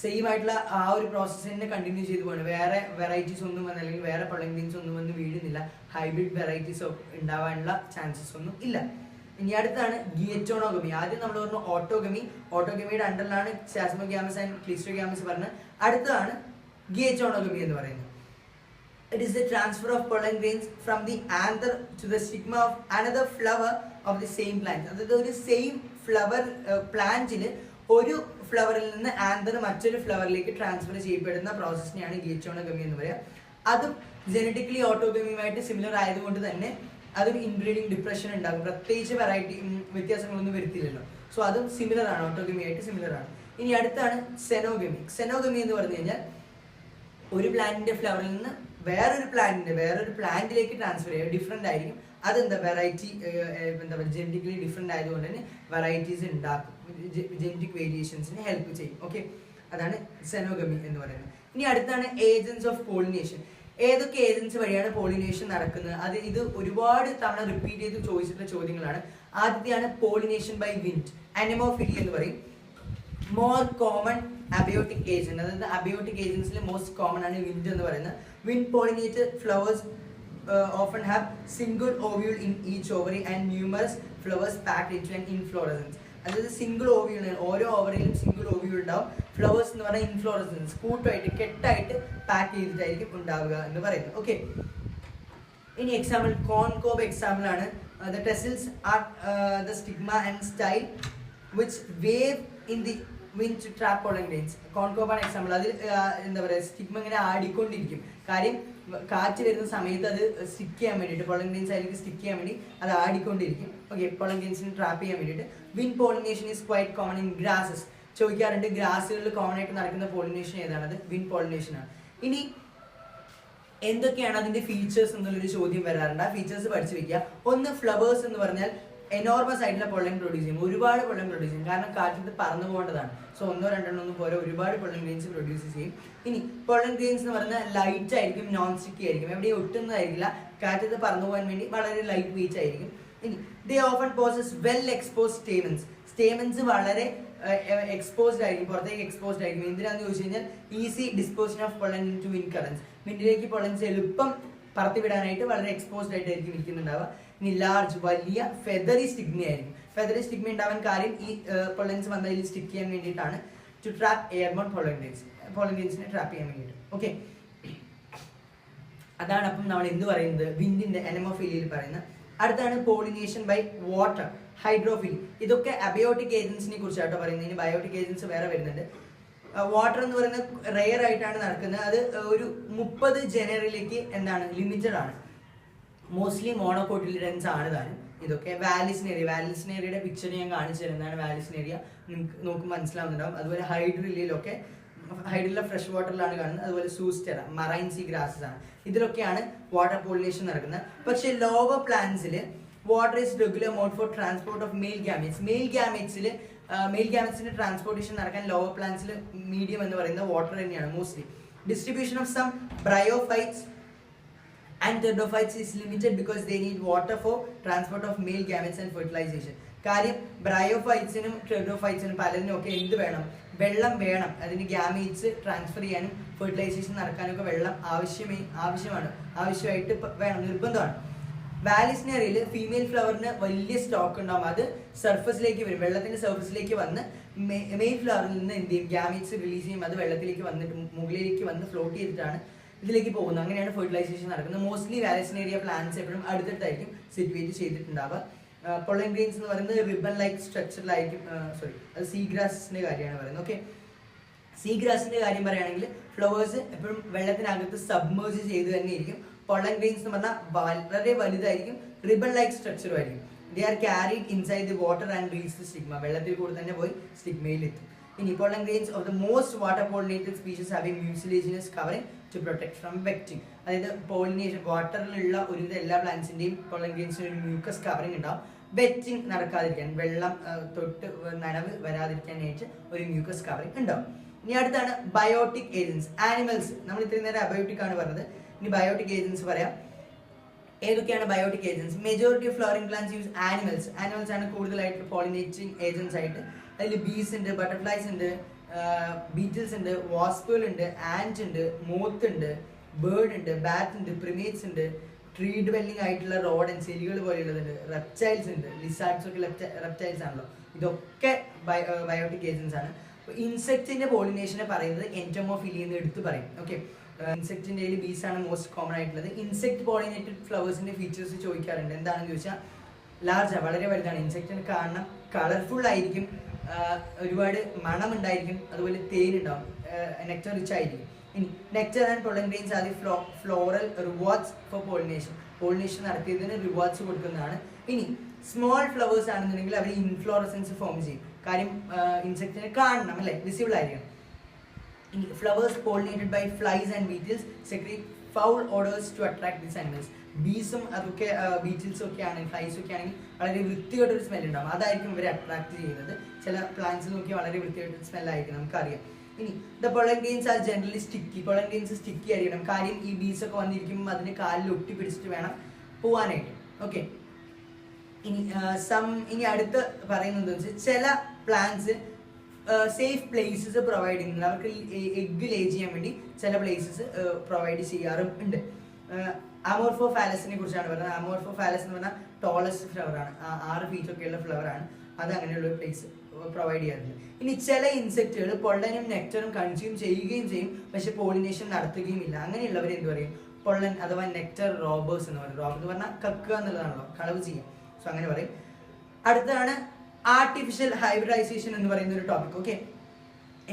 സെയിം ആയിട്ടുള്ള ആ ഒരു പ്രോസസ്സ് തന്നെ കണ്ടിന്യൂ ചെയ്തു പോകണം. വേറെ വെറൈറ്റീസ് ഒന്നും വന്ന് അല്ലെങ്കിൽ വേറെ pollen grains ഒന്നും വന്ന് വീഴുന്നില്ല. ഹൈബ്രിഡ് വെറൈറ്റീസ് ഉണ്ടാവാനുള്ള ചാൻസസ് ഒന്നും ഇല്ല. ഇനി അടുത്താണ് ഗിയറ്റോണോഗമി. ആദ്യം നമ്മൾ പറഞ്ഞു ഓട്ടോഗമി. ഓട്ടോഗമിയുടെ അണ്ടറിലാണ് ചാസ്മോഗ്യാമസ് ആൻഡ് ക്ലീസ്റ്റോഗ്യാമസ് പറഞ്ഞത്. അടുത്തതാണ് ഗിയറ്റോണോഗമി എന്ന് പറയുന്നത്. It is the transfer of pollen grains from the anther to the stigma of another flower of the same plant. അതായത് ഒരു സെയിം ഫ്ലവർ പ്ലാന്റിൽ ഒരു ഫ്ലവറിൽ നിന്ന് ആന്തർ മറ്റൊരു ഫ്ലവറിലേക്ക് ട്രാൻസ്ഫർ ചെയ്യപ്പെടുന്ന പ്രോസസ്സിനെയാണ് ഗിയറ്റോണോഗമി എന്ന് പറയുക. അതും ജനറ്റിക്കലി ഓട്ടോഗമിയുമായിട്ട് സിമിലർ ആയതുകൊണ്ട് തന്നെ അതും ഇൻബ്രീഡിംഗ് ഡിപ്രഷൻ ഉണ്ടാകും. പ്രത്യേകിച്ച് വെറൈറ്റി വ്യത്യാസങ്ങളൊന്നും വരുത്തില്ലല്ലോ. സോ അതും സിമിലർ ആണ്, ഓട്ടോഗമിയായിട്ട് സിമിലർ ആണ്. ഇനി അടുത്താണ് സെനോഗമി. സെനോഗമി എന്ന് പറഞ്ഞു കഴിഞ്ഞാൽ ഒരു പ്ലാന്റിന്റെ ഫ്ലവറിൽ നിന്ന് വേറൊരു പ്ലാന്റിലേക്ക് ട്രാൻസ്ഫർ ചെയ്യുക. ഡിഫറെൻ്റ് ആയിരിക്കും. അതെന്താ വെറൈറ്റി എന്താ പറയുക, ജനറ്റിക്കലി ഡിഫറെൻ്റ് ആയതുകൊണ്ട് തന്നെ വെറൈറ്റീസ് ഉണ്ടാക്കും, ജനറ്റിക് വേരിയേഷൻസിന് ഹെൽപ്പ് ചെയ്യും. ഓക്കെ, അതാണ് സെനോഗമി എന്ന് പറയുന്നത്. ഇനി അടുത്താണ് ഏജൻസ് ഓഫ് പോളിനേഷൻ. ഏതൊക്കെ ഏജൻസ് വഴിയാണ് പോളിനേഷൻ നടക്കുന്നത്? ഇത് ഒരുപാട് തവണ റിപ്പീറ്റ് ചെയ്ത് ചോദിച്ചിട്ടുള്ള ചോദ്യങ്ങളാണ്. ആദ്യത്തെയാണ് പോളിനേഷൻ ബൈ വിൻഡ്, അനെമോഫിലി എന്ന് പറയും. മോർ കോമൺ അബയോട്ടിക് ഏജന്റ്, അതായത് അബയോട്ടിക് ഏജൻസിൽ മോസ്റ്റ് കോമൺ ആണ് വിൻഡ് എന്ന് പറയുന്നത്. Wind pollinated flowers often have single ovule in each ovary and numerous flowers packed into an inflorescence. അതായത് സിംഗിൾ ഓവ്യൂൾ, ഓരോ ഓവറിലും സിംഗിൾ ഓവ്യൂൾ ഉണ്ടാവും. Flowers എന്ന് പറഞ്ഞാൽ ഇൻഫ്ലോറസൻസ്, കൂട്ടായിട്ട് കെട്ടായിട്ട് പാക്ക് ചെയ്തിട്ടായിരിക്കും ഉണ്ടാവുക എന്ന് പറയുന്നത്. ഓക്കെ, ഇനി എക്സാമ്പിൾ കോൺകോബ് എക്സാമ്പിൾ ആണ്. The tassels are the stigma and style which wave in the wind to trap pollen grains. കോൺകോബ് ആണ് എക്സാമ്പിൾ. അതിൽ എന്താ പറയുക, സ്റ്റിഗ്മ ഇങ്ങനെ ആടിക്കൊണ്ടിരിക്കും. കാര്യം കാറ്റ് വരുന്ന സമയത്ത് അത് സ്റ്റിക്ക് ചെയ്യാൻ വേണ്ടിയിട്ട്, pollen grains അതിലേക്ക് സ്റ്റിക്ക് ചെയ്യാൻ വേണ്ടി അത് ആടിക്കൊണ്ടിരിക്കും. ഓക്കെ, pollen grainsനെ ട്രാപ്പ് ചെയ്യാൻ വേണ്ടിയിട്ട്. Wind pollination is quite common in grasses. ചോദിക്കാറുണ്ട്, ഗ്രാസുകളിൽ കോമൺ ആയിട്ട് നടക്കുന്ന പോളിനേഷൻ ഏതാണത്? വിൻഡ് പോളിനേഷൻ ആണ്. ഇനി എന്തൊക്കെയാണ് അതിന്റെ ഫീച്ചേഴ്സ് എന്നുള്ളൊരു ചോദ്യം വരാറുണ്ട്. ആ ഫീച്ചേഴ്സ് പഠിച്ചു വെക്കുക. ഒന്ന്, ഫ്ലവേഴ്സ് എന്ന് പറഞ്ഞാൽ എനോർമസ് ആയിട്ടുള്ള പൊള്ളൻ പ്രൊഡ്യൂസ് ചെയ്യും, ഒരുപാട് പൊള്ളൻ പ്രൊഡ്യൂസ് ചെയ്യും. കാരണം കാറ്റത്ത് പറന്നു പോകേണ്ടതാണ്. സോ ഒന്നോ രണ്ടെണ്ണോ ഒന്നും പോലെ ഒരുപാട് പൊള്ളൻ ഗ്രെയിൻസ് പ്രൊഡ്യൂസ് ചെയ്യും. ഇനി പൊള്ളൻ ഗ്രെയിൻസ് എന്ന് പറഞ്ഞാൽ ലൈറ്റ് ആയിരിക്കും, നോൺ സ്റ്റിക്കി ആയിരിക്കും, എവിടെയും ഒട്ടുന്നതായിരിക്കില്ല. കാറ്റത്ത് പറന്നു പോകാൻ വേണ്ടി വളരെ ലൈറ്റ് വെയിറ്റ് ആയിരിക്കും. ഇനി they often possess well exposed stamens. Stamens വളരെ എക്സ്പോസ്ഡ് ആയിരിക്കും, പുറത്തേക്ക് എക്സ്പോസ്ഡ് ആയിരിക്കും. എന്തിനാന്ന് ചോദിച്ചു കഴിഞ്ഞാൽ easy dispersion of pollen into wind currents. വിൻഡിലേക്ക് പൊള്ളൻസ് എളുപ്പം പറത്തിവിടാനായിട്ട് വളരെ എക്സ്പോസ്ഡ് ആയിട്ടായിരിക്കും ഇരിക്കുന്നുണ്ടാവുക. ഇനി ലാർജ്, വലിയ ഫെദറി സ്റ്റിഗ്മ ആയിരിക്കും. ഫെദറി സ്റ്റിഗ്മ ഉണ്ടാവാൻ കാര്യം ഈ പൊള്ളൻസ് വന്നതിൽ സ്റ്റിക്ക് ചെയ്യാൻ വേണ്ടിയിട്ടാണ്. ടു ട്രാപ്പ് എയർബോൺ പൊള്ളൻ ഗ്രെയിൻസിനെ ട്രാപ്പ് ചെയ്യാൻ വേണ്ടിയിട്ട്. ഓക്കെ, അതാണ് അപ്പം നമ്മൾ എന്ത് പറയുന്നത്, വിൻഡിന്റെ അനെമോഫിലിയിൽ പറയുന്നത്. അടുത്താണ് പോളിനേഷൻ ബൈ വാട്ടർ, ഹൈഡ്രോഫിലി. ഇതൊക്കെ അബയോട്ടിക് ഏജൻസിനെ കുറിച്ചാട്ടോ പറയുന്നത്. ഇനി ബയോട്ടിക് ഏജൻസ് വേറെ വരുന്നുണ്ട്. വാട്ടർ എന്ന് പറയുന്നത് റെയർ ആയിട്ടാണ് നടക്കുന്നത്. അത് ഒരു 30 ജനറിലേക്ക് എന്താണ് ലിമിറ്റഡ് ആണ്. മോസ്റ്റ്ലി മോണോകോട്ടിലിഡൻസ് ആണ് താനും ഇതൊക്കെ. വാലിസ്നേറിയയുടെ പിക്ചർ ഞാൻ കാണിച്ചു തരുന്നതാണ്. വാലിസ്നേറിയ നിങ്ങൾക്ക് നോക്കുമ്പോൾ മനസ്സിലാവുന്നുണ്ടാവും. അതുപോലെ ഹൈഡ്രില്ല ഫ്രഷ് വാട്ടറിലാണ് കാണുന്നത്. അതുപോലെ സൂസ്റ്റെറ, മറൈൻ സീ ഗ്രാസസ് ആണ്. ഇതിലൊക്കെയാണ് വാട്ടർ പോളിനേഷൻ നടക്കുന്നത്. പക്ഷെ ലോവർ പ്ലാന്റ്സിൽ water is regular mode for transport of male gametes. Male ഗ്യാമീറ്റ്സിന്റെ ട്രാൻസ്പോർട്ടേഷൻ നടക്കാൻ ലോവർ പ്ലാന്റ്സിൽ മീഡിയം എന്ന് പറയുന്നത് വാട്ടർ തന്നെയാണ് mostly. Distribution of some bryophytes and pteridophytes is limited because they need water for transport of male gametes and fertilization. കാര്യം ബ്രയോഫൈറ്റ്സിനും ടെറിഡോഫൈറ്റ്സിനും പലതിനും ഒക്കെ എന്ത് വേണം? വെള്ളം വേണം. അതിന് ഗ്യാമീറ്റ്സ് ട്രാൻസ്ഫർ ചെയ്യാനും ഫെർട്ടിലൈസേഷൻ നടക്കാനൊക്കെ വെള്ളം ആവശ്യമായിട്ട് വേണം, നിർബന്ധമാണ്. വാലിസ്നറിയിൽ ഫീമെയിൽ ഫ്ലവറിന് വലിയ സ്റ്റോക്ക് ഉണ്ടാവും. അത് സർഫസിലേക്ക് വരും, വെള്ളത്തിന്റെ സർഫസിലേക്ക് വന്ന് മെയിൽ ഫ്ലവറിൽ നിന്ന് എന്ത് ചെയ്യും, ഗ്യാമീറ്റ്സ് റിലീസ് ചെയ്യും. അത് വെള്ളത്തിലേക്ക് വന്നിട്ട് മുകളിലേക്ക് വന്ന് ഫ്ലോട്ട് ചെയ്തിട്ടാണ് ഇതിലേക്ക് പോകുന്നത്. അങ്ങനെയാണ് ഫെർട്ടിലൈസേഷൻ നടക്കുന്നത്. മോസ്റ്റ്ലി വാലിസ്നേറിയ പ്ലാന്റ്സ് എപ്പോഴും അടുത്തടുത്തായിരിക്കും സിറ്റുവേറ്റ് ചെയ്തിട്ടുണ്ടാവുക. പൊള്ളൻ ഗ്രെയിൻസ് എന്ന് പറയുന്നത് റിബൺ ലൈക്ക് സ്ട്രക്ചറിലായിരിക്കും. അത് സീഗ്രാസിന്റെ കാര്യമാണ് പറയുന്നത്. ഓക്കെ, സീഗ്രാസിന്റെ കാര്യം പറയുകയാണെങ്കിൽ ഫ്ലവേഴ്സ് എപ്പോഴും വെള്ളത്തിനകത്ത് സബ്മേർജ് ചെയ്ത് തന്നെ ഇരിക്കും. പൊള്ളൻ ഗ്രെയിൻസ് എന്ന് പറഞ്ഞാൽ വളരെ വലുതായിരിക്കും, റിബൺ ലൈക്ക് സ്ട്രക്ചറും ആയിരിക്കും. They are carried inside the water and reach the stigma. വെള്ളത്തിൽ കൂടെ തന്നെ പോയി സ്റ്റിഗ്മയിൽ എത്തും. ഇനി pollen grains of the most water pollinated species have a mucilaginous covering to protect from wetting. അതായത് പോളിനേഷൻ വാട്ടറിലുള്ള ഒരുവിധ എല്ലാ പ്ലാന്റ്സിന്റെയും പൊള്ളൻ ഗ്രെയിൻസിന് ഒരു മ്യൂക്കസ് കവറിംഗ് ഉണ്ടാവും. വെറ്റിംഗ് നടക്കാതിരിക്കാൻ, വെള്ളം തൊട്ട് നനവ് വരാതിരിക്കാനായിട്ട് ഒരു മ്യൂക്കസ് കവറിംഗ് ഉണ്ടാവും. ഇനി അടുത്താണ് ബയോട്ടിക് ഏജൻസ്. ആനിമൽസ്, നമ്മൾ ഇത്രയും നേരം അബയോട്ടിക് ആണ് പറഞ്ഞത്, ഇനി ബയോട്ടിക് ഏജൻസ് പറയാം. ഏതൊക്കെയാണ് biotic agents? Majority of flowering plants use animals. Animals ആണ് കൂടുതലായിട്ട് പോളിനേറ്റിംഗ് ഏജൻസ് ആയിട്ട്. അതിൽ ബീസ് ഉണ്ട്, ബട്ടർഫ്ലൈസ് ഉണ്ട്, ബീറ്റിൽസ് ഉണ്ട്, വാസ്പുകൾ ഉണ്ട്, ആന്റ് ഉണ്ട്, മോത്ത് ഉണ്ട്, ബേർഡ് ഉണ്ട്, ബാറ്റ് ഉണ്ട്, പ്രിമേറ്റ്സ് ഉണ്ട്, ട്രീ ഡ്വെല്ലിംഗ് ആയിട്ടുള്ള റോഡൻസ്, എലികൾ പോലെയുള്ളതുണ്ട്, റെപ്റ്റൈൽസ് ഉണ്ട്. ലിസാർഡ്സ് ഒക്കെ റെപ്റ്റൈൽസ് ആണല്ലോ. ഇതൊക്കെ ബയോട്ടിക് ഏജൻസ് ആണ്. ഇൻസെക്റ്റിന്റെ പോളിനേഷനെ പറയുന്നത് എൻറ്റോമോഫിലിയ എന്ന് എടുത്ത് പറയും. ഓക്കെ, ഇൻസെക്റ്റിന്റെ ബീസ് ആണ് മോസ്റ്റ് കോമൺ ആയിട്ടുള്ളത്. ഇൻസെക്ട് പോളിനേറ്റഡ് ഫ്ലവേഴ്സിന്റെ ഫീച്ചേഴ്സ് ചോദിക്കാറുണ്ട്. എന്താണെന്ന് ചോദിച്ചാൽ ലാർജ്, വളരെ വലുതാണ്. ഇൻസെക്റ്റിന് കാണണം, കളർഫുൾ ആയിരിക്കും, ഒരുപാട് മണം ഉണ്ടായിരിക്കും, അതുപോലെ തേൻ ഉണ്ടാവും, നെക്ടർ റിച്ച് ആയിരിക്കും. ഇനി നെക്ടർ ആൻഡ് പൊള്ളൻ ഗ്രെയിൻസ് ആദ്യം floral rewards for pollination. Pollination നടത്തിയതിന് റിവാർഡ്സ് കൊടുക്കുന്നതാണ്. ഇനി സ്മോൾ ഫ്ലവേഴ്സ് ആണെന്നുണ്ടെങ്കിൽ അവർ ഇൻഫ്ലോറസൻസ് ഫോം ചെയ്യും. കാര്യം ഇൻസെക്റ്റിനെ കാണണം അല്ലേ, വിസിബിൾ ആയിരിക്കണം. ഇനി flowers pollinated by flies and beetles secrete foul odours to attract these animals. ബീസും അതൊക്കെ ബീറ്റിൽസും ഒക്കെ ആണെങ്കിൽ, ഫ്ലൈസും ഒക്കെ ആണെങ്കിൽ വളരെ വൃത്തികെട്ടൊരു സ്മെൽ ഉണ്ടാവും. അതായിരിക്കും ഇവരെ അട്രാക്ട് ചെയ്യുന്നത്. ചില പ്ലാന്റ്സ് നോക്കിയാൽ വളരെ വൃത്തികെട്ടൊരു സ്മെല്ലായിരിക്കും, നമുക്കറിയാം. ഇനി the pollen grains are generally sticky. Pollen grains sticky ആയിരിക്കണം. കാര്യം ഈ ബീസ് ഒക്കെ വന്നിരിക്കുമ്പോൾ അതിന് കാലിൽ ഒട്ടി പിടിച്ചിട്ട് വേണം പോവാനായിട്ട്. ഓക്കെ, ഇനി അടുത്ത് പറയുന്നത് വെച്ചാൽ ചില പ്ലാന്റ്സ് സേഫ് പ്ലേസസ് പ്രൊവൈഡ് ചെയ്യുന്നുണ്ട്. അവർക്ക് എഗ് ലേ ചെയ്യാൻ വേണ്ടി ചില പ്ലേസസ് പ്രൊവൈഡ് ചെയ്യാറും ഉണ്ട്. അമോർഫോ ഫാലസിനെ കുറിച്ചാണ് പറയുന്നത്. അമോർഫോ ഫാലസ് എന്ന് പറഞ്ഞാൽ ടോളസ്റ്റ് ഫ്ലവർ ആണ്, 6 feet ഒക്കെയുള്ള ഫ്ലവർ ആണ്. അത് അങ്ങനെയുള്ള ഒരു പ്ലേസ് പ്രൊവൈഡ് ചെയ്യാറുണ്ട്. ഇനി ചില ഇൻസെക്റ്റുകൾ പൊള്ളനും നെക്ടറും കൺസ്യൂം ചെയ്യുകയും ചെയ്യും, പക്ഷെ പോളിനേഷൻ നടത്തുകയും ഇല്ല. അങ്ങനെയുള്ളവർ എന്ത് പറയും? പൊള്ളൻ അഥവാ നെക്ടർ റോബേഴ്സ് എന്ന് പറയും. റോബ് എന്ന് പറഞ്ഞാൽ കക്കുക എന്നുള്ളതാണല്ലോ, കളവ് ചെയ്യാം. സോ അങ്ങനെ പറയും. അടുത്താണ് ആർട്ടിഫിഷ്യൽ ഹൈബ്രിഡൈസേഷൻ എന്ന് പറയുന്ന ഒരു ടോപ്പിക്. ഓക്കെ,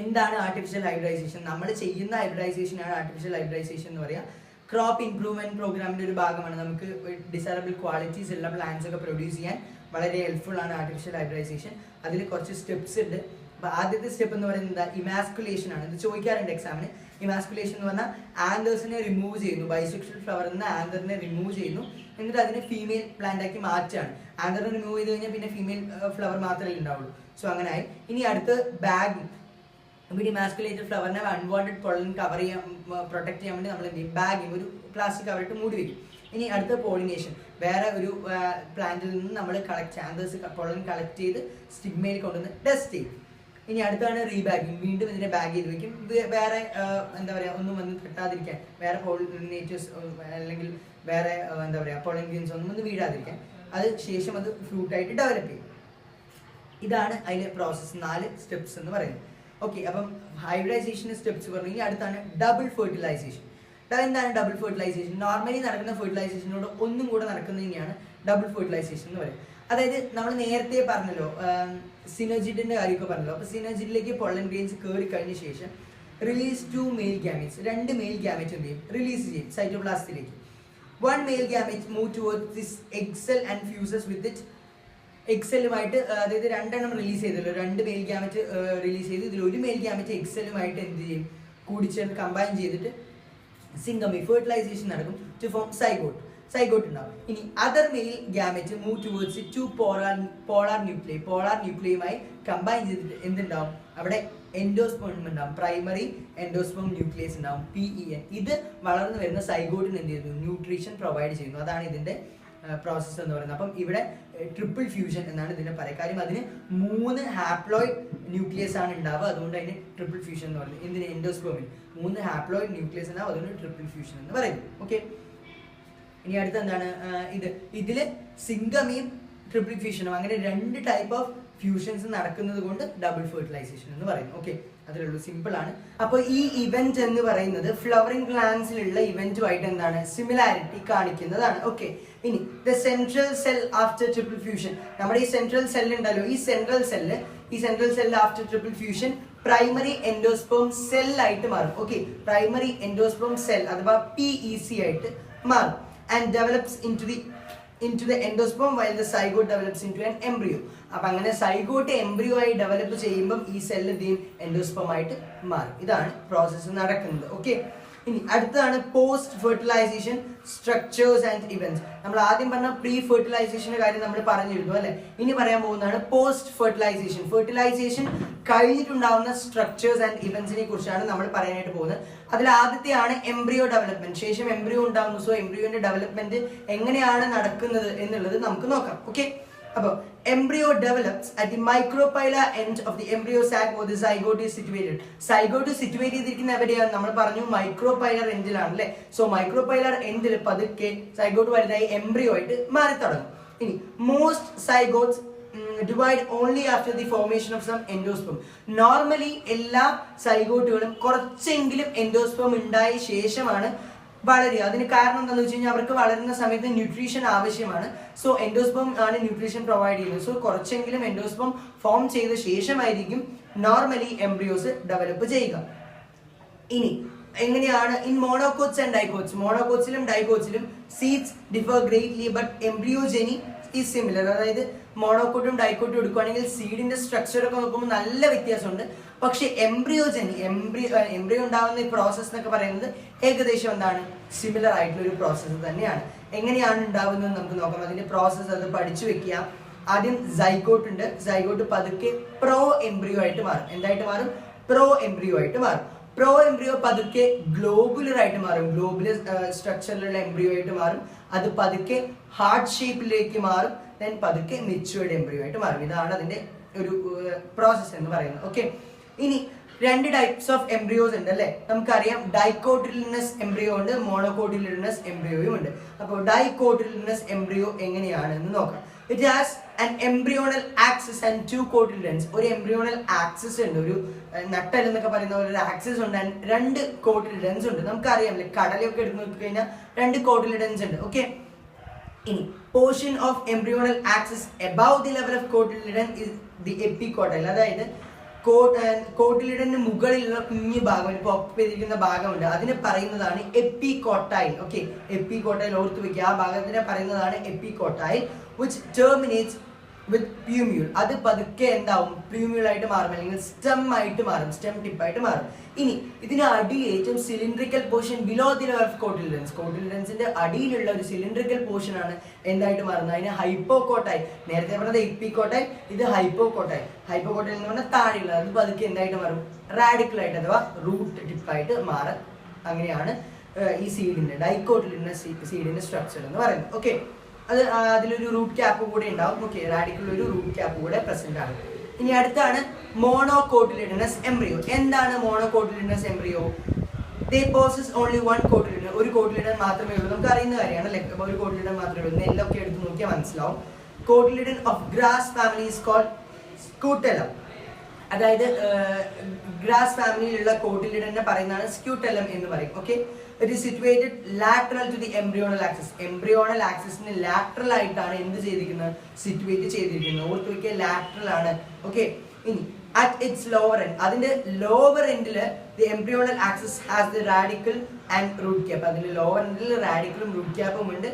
എന്താണ് ആർട്ടിഫിഷ്യൽ ഹൈബ്രിഡൈസേഷൻ? നമ്മൾ ചെയ്യുന്ന ഹൈബ്രിഡൈസേഷൻ ആണ് ആർട്ടിഫിഷ്യൽ ഹൈബ്രിഡൈസേഷൻ എന്ന് പറയുക. ക്രോപ്പ് ഇംപ്രൂവ്മെന്റ് പ്രോഗ്രാമിന്റെ ഒരു ഭാഗമാണ്. നമുക്ക് ഡിസൈറബിൾ ക്വാളിറ്റീസ് ഉള്ള പ്ലാന്റ്സ് ഒക്കെ പ്രൊഡ്യൂസ് ചെയ്യാൻ വളരെ ഹെൽപ്ഫുൾ ആണ് ആർട്ടിഫിഷ്യൽ ഹൈബ്രിഡൈസേഷൻ. അതിൽ കുറച്ച് സ്റ്റെപ്സ് ഉണ്ട്. അപ്പോൾ ആദ്യത്തെ സ്റ്റെപ്പ് എന്ന് പറയുന്നത് ഇമാസ്കുലേഷൻ ആണ്. ഇത് ചോദിക്കാറുണ്ട് എക്സാമിന്. ഇമാസ്കുലേഷൻ എന്ന് പറഞ്ഞാൽ ആന്തേഴ്സിനെ റിമൂവ് ചെയ്യുന്നു. ബൈസെക്ഷൽ ഫ്ലവറിൽ നിന്ന് ആന്തറിനെ റിമൂവ് ചെയ്യുന്നു, എന്നിട്ട് അതിനെ ഫീമെയിൽ പ്ലാന്റ് ആക്കി മാറ്റുകയാണ്. ആന്തറിനെ റിമൂവ് ചെയ്ത് കഴിഞ്ഞാൽ പിന്നെ ഫീമെയിൽ ഫ്ലവർ മാത്രമേ ഉണ്ടാവുള്ളൂ. സോ അങ്ങനെയായി. ഇനി അടുത്ത് ബാഗിങ്. അപ്പോൾ ഇമാസ്കുലേറ്റഡ് ഫ്ലവറിനെ അൺവാണ്ടഡ് പൊള്ളൻ കവർ ചെയ്യാൻ, പ്രൊട്ടക്ട് ചെയ്യാൻ വേണ്ടി നമ്മൾ എന്ത് ചെയ്യും? ബാഗിങ്, ഒരു പ്ലാസ്റ്റിക് കവറിട്ട് മൂടി വയ്ക്കും. ഇനി അടുത്ത പോളിനേഷൻ. വേറെ ഒരു പ്ലാന്റിൽ നിന്ന് നമ്മൾ ആന്തേഴ്സ് പൊള്ളൻ കളക്ട് ചെയ്ത് സ്റ്റിഗ്മയിൽ കൊണ്ടുവന്ന് ടെസ്റ്റ് ചെയ്യും. ഇനി അടുത്താണ് റീബാഗിങ്. വീണ്ടും ഇതിനെ ബാഗ് ചെയ്ത് വെക്കും. വേറെ എന്താ പറയുക, ഒന്നും വന്ന് കിട്ടാതിരിക്കാൻ, വേറെ പോളിനേറ്റേഴ്സ് അല്ലെങ്കിൽ വേറെ എന്താ പറയുക പൊള്ളൻ ഗ്രെയിൻസ് ഒന്നും വന്ന് വീഴാതിരിക്കാൻ. അത് ശേഷം അത് ഫ്രൂട്ടായിട്ട് ഡെവലപ്പ് ചെയ്യും. ഇതാണ് അതിലെ പ്രോസസ്സ്, 4 സ്റ്റെപ്സ് എന്ന് പറയുന്നത്. ഓക്കെ, അപ്പം ഹൈബ്രിഡൈസേഷൻ സ്റ്റെപ്സ് പറഞ്ഞു. ഇനി അടുത്താണ് ഡബിൾ ഫെർട്ടിലൈസേഷൻ. എന്താണ് ഡബിൾ ഫെർട്ടിലൈസേഷൻ? നോർമലി നടക്കുന്ന ഫെർട്ടിലൈസേഷനോട് ഒന്നും കൂടെ നടക്കുന്നതിനെയാണ് ഡബിൾ ഫെർട്ടിലൈസേഷൻ എന്ന് പറയുന്നത്. അതായത് നമ്മൾ നേരത്തെ പറഞ്ഞല്ലോ, സിനർജിഡിന്റെ കാര്യമൊക്കെ പറഞ്ഞല്ലോ. അപ്പോൾ സിനർജിഡിലേക്ക് പൊള്ളൻ ഗ്രെയിൻസ് കയറി കഴിഞ്ഞ ശേഷം release 2 male gametes, 2 male gamete എന്ത് ചെയ്യും? റിലീസ് ചെയ്യും സൈറ്റോപ്ലാസത്തിലേക്ക്. 1 male gamete move towards this egg cell and fuses with it. എക്സെല്ലുമായിട്ട്, അതായത് 2 റിലീസ് ചെയ്തല്ലോ, 2 മെയിൽ ഗ്യാമറ്റ് റിലീസ് ചെയ്ത് ഇതിൽ 1 മെയിൽ ഗ്യാമറ്റ് എക്സെല്ലുമായിട്ട് എന്ത് ചെയ്യും? കൂടിച്ചേർന്ന് കമ്പൈൻ ചെയ്തിട്ട് സിംഗമി ഫെർട്ടിലൈസേഷൻ നടക്കും ടു ഫോം സൈഗോട്ട് ഉണ്ടാവും. ഇനി other male gamete move towards 2 polar ന്യൂക്ലിയുമായി കമ്പൈൻ ചെയ്തിട്ട് എന്തുണ്ടാവും? അവിടെ എൻഡോസ്പേം ഉണ്ടാവും, പ്രൈമറി എൻഡോസ്പേം ന്യൂക്ലിയസ് ഉണ്ടാവും, PEN. ഇത് വളർന്നു വരുന്ന സൈഗോട്ടിന് എന്ത് ചെയ്യുന്നു? ന്യൂട്രീഷൻ പ്രൊവൈഡ് ചെയ്യുന്നു. അതാണ് ഇതിന്റെ പ്രോസസ്സ് എന്ന് പറയുന്നത്. അപ്പം ഇവിടെ ട്രിപ്പിൾ ഫ്യൂഷൻ എന്നാണ് ഇതിനെ പറയുക. കാര്യം അതിന് 3 ഹാപ്ലോയിഡ് ന്യൂക്ലിയസ് ആണ് ഉണ്ടാവുക, അതുകൊണ്ട് അതിന് ട്രിപ്പിൾ ഫ്യൂഷൻ എന്ന് പറയുന്നത്. ഇതിന് എൻഡോസ്പേമിൽ 3 ഹാപ്ലോയിഡ് ന്യൂക്ലിയസ് ഉണ്ടാവും, അതുകൊണ്ട് ട്രിപ്പിൾ ഫ്യൂഷൻ എന്ന് പറയുന്നു. ഓക്കെ, ഇനി അടുത്ത എന്താണ്? ഇതില് സിംഗമിയും ട്രിപ്പിൾ ഫ്യൂഷനും, അങ്ങനെ 2 ടൈപ്പ് ഓഫ് ഫ്യൂഷൻസ് നടക്കുന്നത് കൊണ്ട് ഡബിൾ ഫെർട്ടിലൈസേഷൻ എന്ന് പറയുന്നു. ഓക്കെ, അതിലേ ഉള്ളൂ, സിമ്പിൾ ആണ്. അപ്പോൾ ഈ ഇവന്റ് എന്ന് പറയുന്നത് ഫ്ലവറിംഗ് ഗ്ലാൻസിലുള്ള ഇവന്റുമായിട്ട് എന്താണ്? സിമിലാരിറ്റി കാണിക്കുന്നതാണ്. ഓക്കെ, ഇനി the central cell after triple fusion. നമ്മുടെ ഈ സെൻട്രൽ സെൽ ഉണ്ടല്ലോ, ഈ central cell after triple fusion primary endosperm cell ആയിട്ട് മാറും. ഓക്കെ, പ്രൈമറി എൻഡോസ്പേം സെൽ അഥവാ PEC ആയിട്ട് മാറും. And develops into the endosperm while the zygote develops into an embryo. അപ്പൊ അങ്ങനെ സൈഗോട്ട് എംബ്രിയോ ആയി ഡെവലപ്പ് ചെയ്യുമ്പോൾ ഈ സെല്ല് എൻഡോസ്പം ആയിട്ട് മാറും. ഇതാണ് പ്രോസസ്സ് നടക്കുന്നത്. ഓക്കെ, ഇനി അടുത്തതാണ് post fertilisation structures and events. നമ്മൾ ആദ്യം പറഞ്ഞ പ്രീ ഫെർട്ടിലൈസേഷന്റെ കാര്യം നമ്മൾ പറഞ്ഞിരുന്നു അല്ലെ. ഇനി പറയാൻ പോകുന്നതാണ് പോസ്റ്റ് ഫെർട്ടിലൈസേഷൻ. ഫെർട്ടിലൈസേഷൻ കഴിഞ്ഞിട്ടുണ്ടാവുന്ന സ്ട്രക്ചേഴ്സ് ആൻഡ് ഇവന്റ്സിനെ കുറിച്ചാണ് നമ്മൾ പറയാനായിട്ട് പോകുന്നത്. അതിൽ ആദ്യത്തെയാണ് എംബ്രിയോ ഡെവലപ്മെന്റ്. ശേഷം എംബ്രിയോ ഉണ്ടാവുന്നു. സോ എംബ്രിയോന്റെ ഡെവലപ്മെന്റ് എങ്ങനെയാണ് നടക്കുന്നത് എന്നുള്ളത് നമുക്ക് നോക്കാം. ഓക്കെ, അപ്പോൾ embryo develops at the micropylar end of the embryo sac where the zygote is situated. Zygote situate ചെയ്തിരിക്കുന്ന എവിടെയാണ്? നമ്മൾ പറഞ്ഞു മൈക്രോപൈലർ എൻഡിലാണ് അല്ലേ. സോ മൈക്രോപൈലർ എൻഡിൽ പതുക്കെ സൈഗോട്ട് വലുതായി എംബ്രിയോ ആയിട്ട് മാറി തുടങ്ങും. ഇനി most zygotes divide only after the formation of some endosperm. Normally എല്ലാ സൈഗോട്ടുകളും കുറച്ചെങ്കിലും എൻഡോസ്പെം ഉണ്ടായ ശേഷമാണ് വളരുക. അതിന് കാരണം എന്താണെന്ന് വെച്ച് കഴിഞ്ഞാൽ അവർക്ക് വളരുന്ന സമയത്ത് ന്യൂട്രീഷൻ ആവശ്യമാണ്. സോ എൻഡോസ്പം ആണ് ന്യൂട്രീഷൻ പ്രൊവൈഡ് ചെയ്യുന്നത്. സോ കുറച്ചെങ്കിലും എൻഡോസ്പം ഫോം ചെയ്ത ശേഷമായിരിക്കും നോർമലി എംബ്രിയോസ് ഡെവലപ്പ് ചെയ്യുക. ഇനി എങ്ങനെയാണ് ഇൻ മോണോകോട്സ് ആൻഡ് ഡൈകോട്സ്? മോണോകോട്സിലും ഡൈകോട്സിലും seeds differ greatly but embryogeny is similar. അതായത് മോണോകോട്ടും ഡൈകോട്ടും എടുക്കുകയാണെങ്കിൽ സീഡിന്റെ സ്ട്രക്ചർ ഒക്കെ നോക്കുമ്പോൾ നല്ല വ്യത്യാസമുണ്ട്. പക്ഷെ എംബ്രിയോജെനി എംബ്രിയോ ഉണ്ടാവുന്ന ഈ പ്രോസസ് എന്നൊക്കെ പറയുന്നത് ഏകദേശം എന്താണ് സിമിലർ ആയിട്ടുള്ള ഒരു പ്രോസസ്സ് തന്നെയാണ്. എങ്ങനെയാണ് ഉണ്ടാവുന്നത് നമുക്ക് നോക്കാം. അതിന്റെ പ്രോസസ്സ് അത് പഠിച്ചു വെക്കുക. ആദ്യം സൈഗോട്ട് ഉണ്ട്. സൈഗോട്ട് പതുക്കെ പ്രോ എംബ്രിയോ ആയിട്ട് മാറും. എന്തായിട്ട് മാറും? പ്രോ എംബ്രിയോ ആയിട്ട് മാറും. പ്രോ എംബ്രിയോ പതുക്കെ ഗ്ലോബുലർ ആയിട്ട് മാറും. ഗ്ലോബുലർ സ്ട്രക്ചറിലുള്ള എംബ്രിയോ ആയിട്ട് മാറും. അത് പതുക്കെ ഹാർട്ട് ഷേപ്പിലേക്ക് മാറും. ദെൻ പതുക്കെ മെച്യൂർഡ് എംബ്രിയോ ആയിട്ട് മാറും. ഇതാണ് അതിന്റെ ഒരു പ്രോസസ് എന്ന് പറയുന്നത്. ഓക്കെ, ഇനി രണ്ട് ടൈപ്സ് ഓഫ് എംബ്രിയോസ് ഉണ്ട് അല്ലെ. നമുക്കറിയാം ഡൈകോട്ടിലിനസ് എംബ്രിയോ ഉണ്ട്, മോണോകോട്ടിലിനസ് എംബ്രിയോയും ഉണ്ട്. അപ്പോൾ ഡൈകോട്ടിലിനസ് എംബ്രിയോ എങ്ങനെയാണ് എന്ന് നോക്കാം. It has an embryonal axis and two cotyledons. ഒരു എംബ്രിയോണൽ ആക്സിസ് ഉണ്ട്, ഒരു നട്ടൽ എന്നൊക്കെ പറയുന്ന പോലെ ഒരു ആക്സിസ് ഉണ്ട്, രണ്ട് കോട്ടിലിഡൻസ് ഉണ്ട്. നമുക്കറിയാമല്ലേ, കടലൊക്കെ എടുത്ത് നോക്കി കഴിഞ്ഞാൽ രണ്ട് കോട്ടിലിഡൻസ് ഉണ്ട്. ഓക്കെ, ഇനി portion of embryonal axis above the level of cotyledon is the epicotyle. അതായത് കോട്ടിലിഡന് മുകളിലുള്ള കുഞ്ഞു ഭാഗം, ഇപ്പോൾ ഒപ്പ് ചെയ്തിരിക്കുന്ന ഭാഗമുണ്ട്, അതിനെ പറയുന്നതാണ് എപ്പികോട്ടൈൽ. ഓക്കെ, എപ്പികോട്ടൈൽ ഓർത്ത് വെക്കുക. ആ ഭാഗത്തിനെ പറയുന്നതാണ് എപ്പികോട്ടൈൽ. which terminates with plumule. അത് പതുക്കെ എന്താവും? പ്ലൂമ്യൂൾ ആയിട്ട് മാറും, അല്ലെങ്കിൽ സ്റ്റെം ആയിട്ട് മാറും, സ്റ്റെം ടിപ്പ് ആയിട്ട് മാറും. ഇനി ഇതിന് അടിയിൽ ഏറ്റവും cylindrical portion below the level of cotyledons. കോട്ടിലിഡൻസിന്റെ അടിയിലുള്ള ഒരു സിലിണ്ടറിക്കൽ പോർഷൻ ആണ് എന്തായിട്ട് മാറുന്നത്? അതിന് ഹൈപ്പോകോട്ടൈൽ. നേരത്തെ പറഞ്ഞത് എപ്പികോട്ടൈൽ, ഇത് ഹൈപ്പോകോട്ടൈൽ. ഹൈപ്പോകോട്ടൈൽ എന്ന് പറഞ്ഞാൽ താഴെയുള്ളത്. അത് പതുക്കെ എന്തായിട്ട് മാറും? റാഡിക്കൽ ആയിട്ട് അഥവാ റൂട്ട് ടിപ്പായിട്ട് മാറും. അങ്ങനെയാണ് ഈ സീഡിന്റെ ഡൈകോട്ടിലിഡനസ് സീഡിന്റെ സ്ട്രക്ചർ എന്ന് പറയുന്നത്. ഓക്കെ, അത് അതിലൊരു റൂട്ട് ക്യാപ്പ് കൂടെ ഉണ്ടാവും. ഓക്കെ, റാഡിക്കൽ ഒരു റൂട്ട് ക്യാപ്പ് കൂടെ പ്രസന്റ് ആണ്. ഇനി അടുത്താണ് മോണോകോട്ടിലിഡനസ് എംബ്രിയോ. എന്താണ് മോണോകോട്ടിലിഡനസ് embryo? They possess only one cotyledon. ഒരു കോട്ടിലിഡൻ മാത്രമേ ഉള്ളൂ. നമുക്ക് അറിയുന്ന കാര്യമാണ് അല്ലെ. ഒരു കോട്ടിലിഡൻ മാത്രമേ ഉള്ളൂ. നെല്ലൊക്കെ എടുത്ത് നോക്കിയാൽ മനസ്സിലാവും. Cotyledon of grass family is called scutellum. അതായത് ഗ്രാസ് ഫാമിലിയിലുള്ള കോട്ടിലിഡനെ പറയുന്നതാണ് സ്ക്യൂട്ടലം എന്ന് പറയും. Okay, it is situated lateral to the embryonal axis. Embryonal ആക്സിസിന് ലാറ്ററൽ ആയിട്ടാണ് എന്ത് ചെയ്തിരിക്കുന്നത്? സിറ്റുവേറ്റ് ചെയ്തിരിക്കുന്നത്. ഓർത്ത് വയ്ക്കുക, ലാറ്ററൽ ആണ്. ഓക്കെ, ഇനി at its lower end, അതിന്റെ ലോവർ എൻഡില് the embryonal axis has the radicle and root cap. അതിന്റെ ലോവർ എൻഡിൽ റാഡിക്കലും റൂട്ട് ക്യാപ്പും ഉണ്ട്.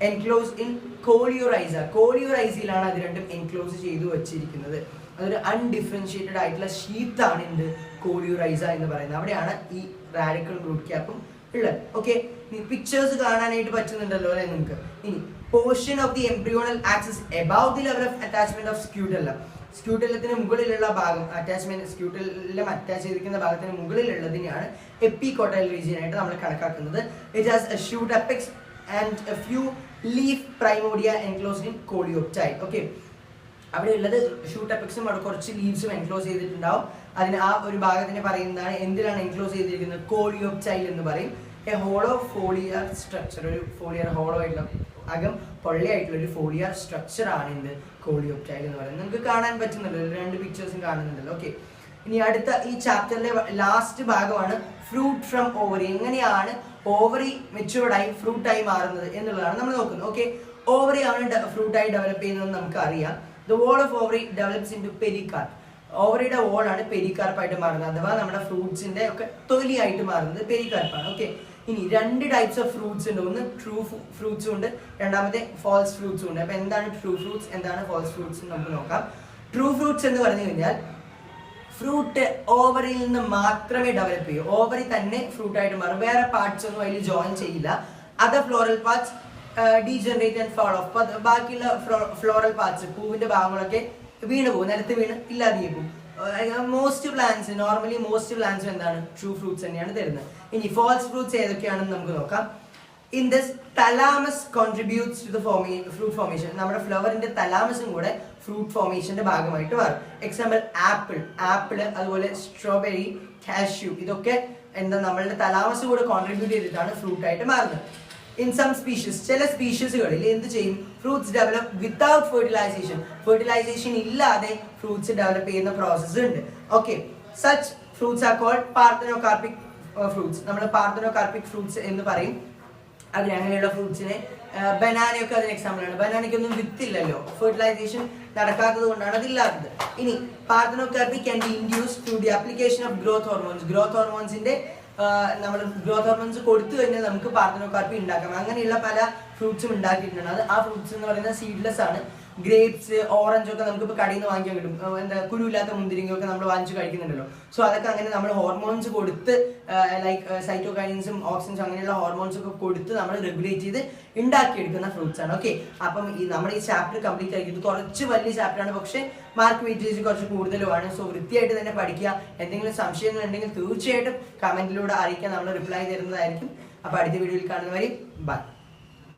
Enclose in കോളിയോറൈസ. കോളിയോറൈസയിലാണ് അത് രണ്ടും എൻക്ലോസ് ചെയ്തു വെച്ചിരിക്കുന്നത്. അതൊരു അൺഡിഫറൻഷിയേറ്റഡ് ആയിട്ടുള്ള ഷീത്ത് ആണ് എന്ത്? കോളിയോറൈസ എന്ന് പറയുന്നത്. അവിടെയാണ് ഈ റാഡിക്കലും റൂട്ട് ക്യാപ്പും ഉള്ളത്. ഓക്കെ, പിക്ചേഴ്സ് കാണാനായിട്ട് പറ്റുന്നുണ്ടല്ലോ അല്ലെ നിങ്ങൾക്ക്. ഇനി portion of the embryonal axis above the level of attachment of scutellum. സ്ക്യൂട്ടല്ലത്തിന് മുകളിലുള്ള ഭാഗം, അറ്റാച്ച്മെന്റ് സ്ക്യൂട്ടല്ലം അറ്റാച്ച് ചെയ്തിരിക്കുന്ന ഭാഗത്തിന് മുകളിലുള്ളതിനെയാണ് എപ്പികോട്ടൈൽ റീജിയൻ ആയിട്ട് നമ്മൾ കണക്കാക്കുന്നത്. It has a shoot apex and a few leaf primordia enclosed in coleoptile. Okay, അവിടെ ഉള്ളത് ഷൂട്ട് അപ്പെക്സും അവിടെ കുറച്ച് ലീവ്സും എൻക്ലോസ് ചെയ്തിട്ടുണ്ടാവും. അതിന് ആ ഒരു ഭാഗത്തിന് പറയുന്നതാണ് എന്തിനാണ് എൻക്ലോസ് ചെയ്തിരിക്കുന്നത്? കോളിയോപ്റ്റൈൽ എന്ന് പറയും. A hollow foliar structure. ഒരു ഫോളിയർ ഹോളോ ആയിട്ടുള്ള അകം പൊള്ളയായിട്ടുള്ള ഒരു ഫോളിയർ സ്ട്രക്ചർ ആണ് എന്ത്? കോളിയോപ്റ്റൈൽ എന്ന് പറയുന്നത്. നിങ്ങൾക്ക് കാണാൻ പറ്റുന്നുണ്ടല്ലോ, രണ്ട് പിക്ചേഴ്സും കാണുന്നുണ്ടല്ലോ. ഓക്കെ, ഇനി അടുത്ത ഈ ചാപ്റ്ററിലെ ലാസ്റ്റ് ഭാഗമാണ് ഫ്രൂട്ട് ഫ്രം ഓവറി. എങ്ങനെയാണ് ഓവറി മെച്യൂർഡായി ഫ്രൂട്ടായി മാറുന്നത് എന്നുള്ളതാണ് നമ്മൾ നോക്കുന്നത്. ഓക്കെ, ഓവറി ആണ് ഫ്രൂട്ടായി ഡെവലപ്പ് ചെയ്യുന്നത് നമുക്ക് അറിയാം. The wall of ovary develops into pericarp. ഓവറിയുടെ വോളാണ് പെരികാർപ്പായിട്ട് മാറുന്നത്, അഥവാ നമ്മുടെ ഫ്രൂട്ട്സിന്റെ ഒക്കെ തൊലിയായിട്ട് മാറുന്നത് പെരികാർപ്പാണ്. ഓക്കെ, ഇനി 2 ടൈപ്സ് ഓഫ് ഫ്രൂട്ട്സ് ഉണ്ട്. ഒന്ന് ട്രൂ ഫ്രൂട്ട്സും ഉണ്ട്, രണ്ടാമത്തെ ഫാൾസ് ഫ്രൂട്ട്സും ഉണ്ട്. അപ്പൊ എന്താണ് ട്രൂ ഫ്രൂട്ട്സ്, എന്താണ് ഫാൾസ് ഫ്രൂട്ട്സ് നമുക്ക് നോക്കാം. ട്രൂ ഫ്രൂട്ട്സ് എന്ന് പറഞ്ഞു കഴിഞ്ഞാൽ ഫ്രൂട്ട് ഓവറിൽ നിന്ന് മാത്രമേ ഡെവലപ്പ് ചെയ്യൂ. ഓവറി തന്നെ ഫ്രൂട്ട് ആയിട്ട് മാറും, വേറെ പാർട്സ് ഒന്നും അതിൽ ജോയിൻ ചെയ്യില്ല. Other floral parts degenerate and fall off. ബാക്കിയുള്ള ഫ്ലോറൽ പാർട്സ് പൂവിന്റെ ഭാഗങ്ങളൊക്കെ വീണ് പോകും, നിലത്ത് വീണ് ഇല്ലാതെ പോകും. മോസ്റ്റ് പ്ലാന്റ്സ് എന്താണ് ട്രൂ ഫ്രൂട്ട്സ് തന്നെയാണ് തരുന്നത്. ഇനി ഫാൾസ് ഫ്രൂട്ട്സ് ഏതൊക്കെയാണെന്ന് നമുക്ക് നോക്കാം. In this thalamus contributes to the fruit formation. നമ്മുടെ ഫ്ലവറിന്റെ തലാമസും കൂടെ ഫ്രൂട്ട് ഫോർമേഷന്റെ ഭാഗമായിട്ട് മാറും. എക്സാമ്പിൾ ആപ്പിൾ, അതുപോലെ സ്ട്രോബെറി, കാഷ്യൂ, ഇതൊക്കെ എന്താ നമ്മളുടെ തലാമസ് കൂടെ കോൺട്രിബ്യൂട്ട് ചെയ്തിട്ടാണ് ഫ്രൂട്ട് ആയിട്ട് മാറുന്നത്. ഇൻ സം സ്പീഷീസ്, ചില സ്പീഷീസുകളിൽ എന്ത് ചെയ്യും, ഫ്രൂട്ട്സ് ഡെവലപ്പ് വിത്തൗട്ട് ഫെർട്ടിലൈസേഷൻ ഇല്ലാതെ ഫ്രൂട്ട്സ് ഡെവലപ്പ് ചെയ്യുന്ന പ്രോസസ്സ് ഉണ്ട്. Okay, such fruits are called parthenocarpic fruits. നമ്മൾ പാർത്തനോകാർപ്പിക് ഫ്രൂട്ട്സ് എന്ന് പറയും അതിന്. അങ്ങനെയുള്ള ഫ്രൂട്ട്സിനെ ബനാനയൊക്കെ അതിന് എക്സാമ്പിൾ ആണ്. ബനാനയ്ക്കൊന്നും വിത്തില്ലല്ലോ, ഫെർട്ടിലൈസേഷൻ നടക്കാത്തത് കൊണ്ടാണ് അതില്ലാത്തത്. ഇനി parthenocarpy can be induced through the application of growth ഹോർമോൺസിന്റെ നമ്മൾ ഗ്രോത്ത് ഹോർമോൺസ് കൊടുത്തു കഴിഞ്ഞാൽ നമുക്ക് പാർത്തനോകാർപ്പി ഉണ്ടാക്കാം. അങ്ങനെയുള്ള പല ഫ്രൂട്ട്സും ഉണ്ടാക്കിയിട്ടുണ്ട്. ആ ഫ്രൂട്ട്സ് എന്ന് പറയുന്നത് സീഡ്ലെസ് ആണ്. ഗ്രേപ്സ്, ഓറഞ്ച് ഒക്കെ നമുക്ക് ഇപ്പോൾ കടയിൽ നിന്ന് വാങ്ങിക്കാൻ കിട്ടും. എന്താ കുരുവില്ലാത്ത മുന്തിരിങ്ങയൊക്കെ നമ്മൾ വാങ്ങിച്ച് കഴിക്കുന്നുണ്ടല്ലോ. സോ അതൊക്കെ അങ്ങനെ നമ്മൾ ഹോർമോൺസ് കൊടുത്ത് ലൈക്ക് സൈറ്റോകൈനിൻസും ഓക്സിൻസും അങ്ങനെയുള്ള ഹോർമോൺസ് ഒക്കെ കൊടുത്ത് നമ്മൾ റെഗുലേറ്റ് ചെയ്ത് ഉണ്ടാക്കിയെടുക്കുന്ന ഫ്രൂട്ട്സ് ആണ്. ഓക്കെ, അപ്പം നമ്മുടെ ഈ ചാപ്റ്റർ കംപ്ലീറ്റ് ആക്കിയത് കുറച്ച് വലിയ ചാപ്റ്റർ ആണ്, പക്ഷേ മാർക്ക് വെയിറ്റേജ് കുറച്ച് കൂടുതലുമാണ്. സോ വൃത്തിയായിട്ട് തന്നെ പഠിക്കുക. എന്തെങ്കിലും സംശയങ്ങൾ ഉണ്ടെങ്കിൽ തീർച്ചയായിട്ടും കമന്റിലൂടെ അറിയിക്കാൻ നമ്മൾ റിപ്ലൈ തരുന്നതായിരിക്കും. അപ്പോൾ അടുത്ത വീഡിയോയിൽ കാണുന്നവരെ ബൈ.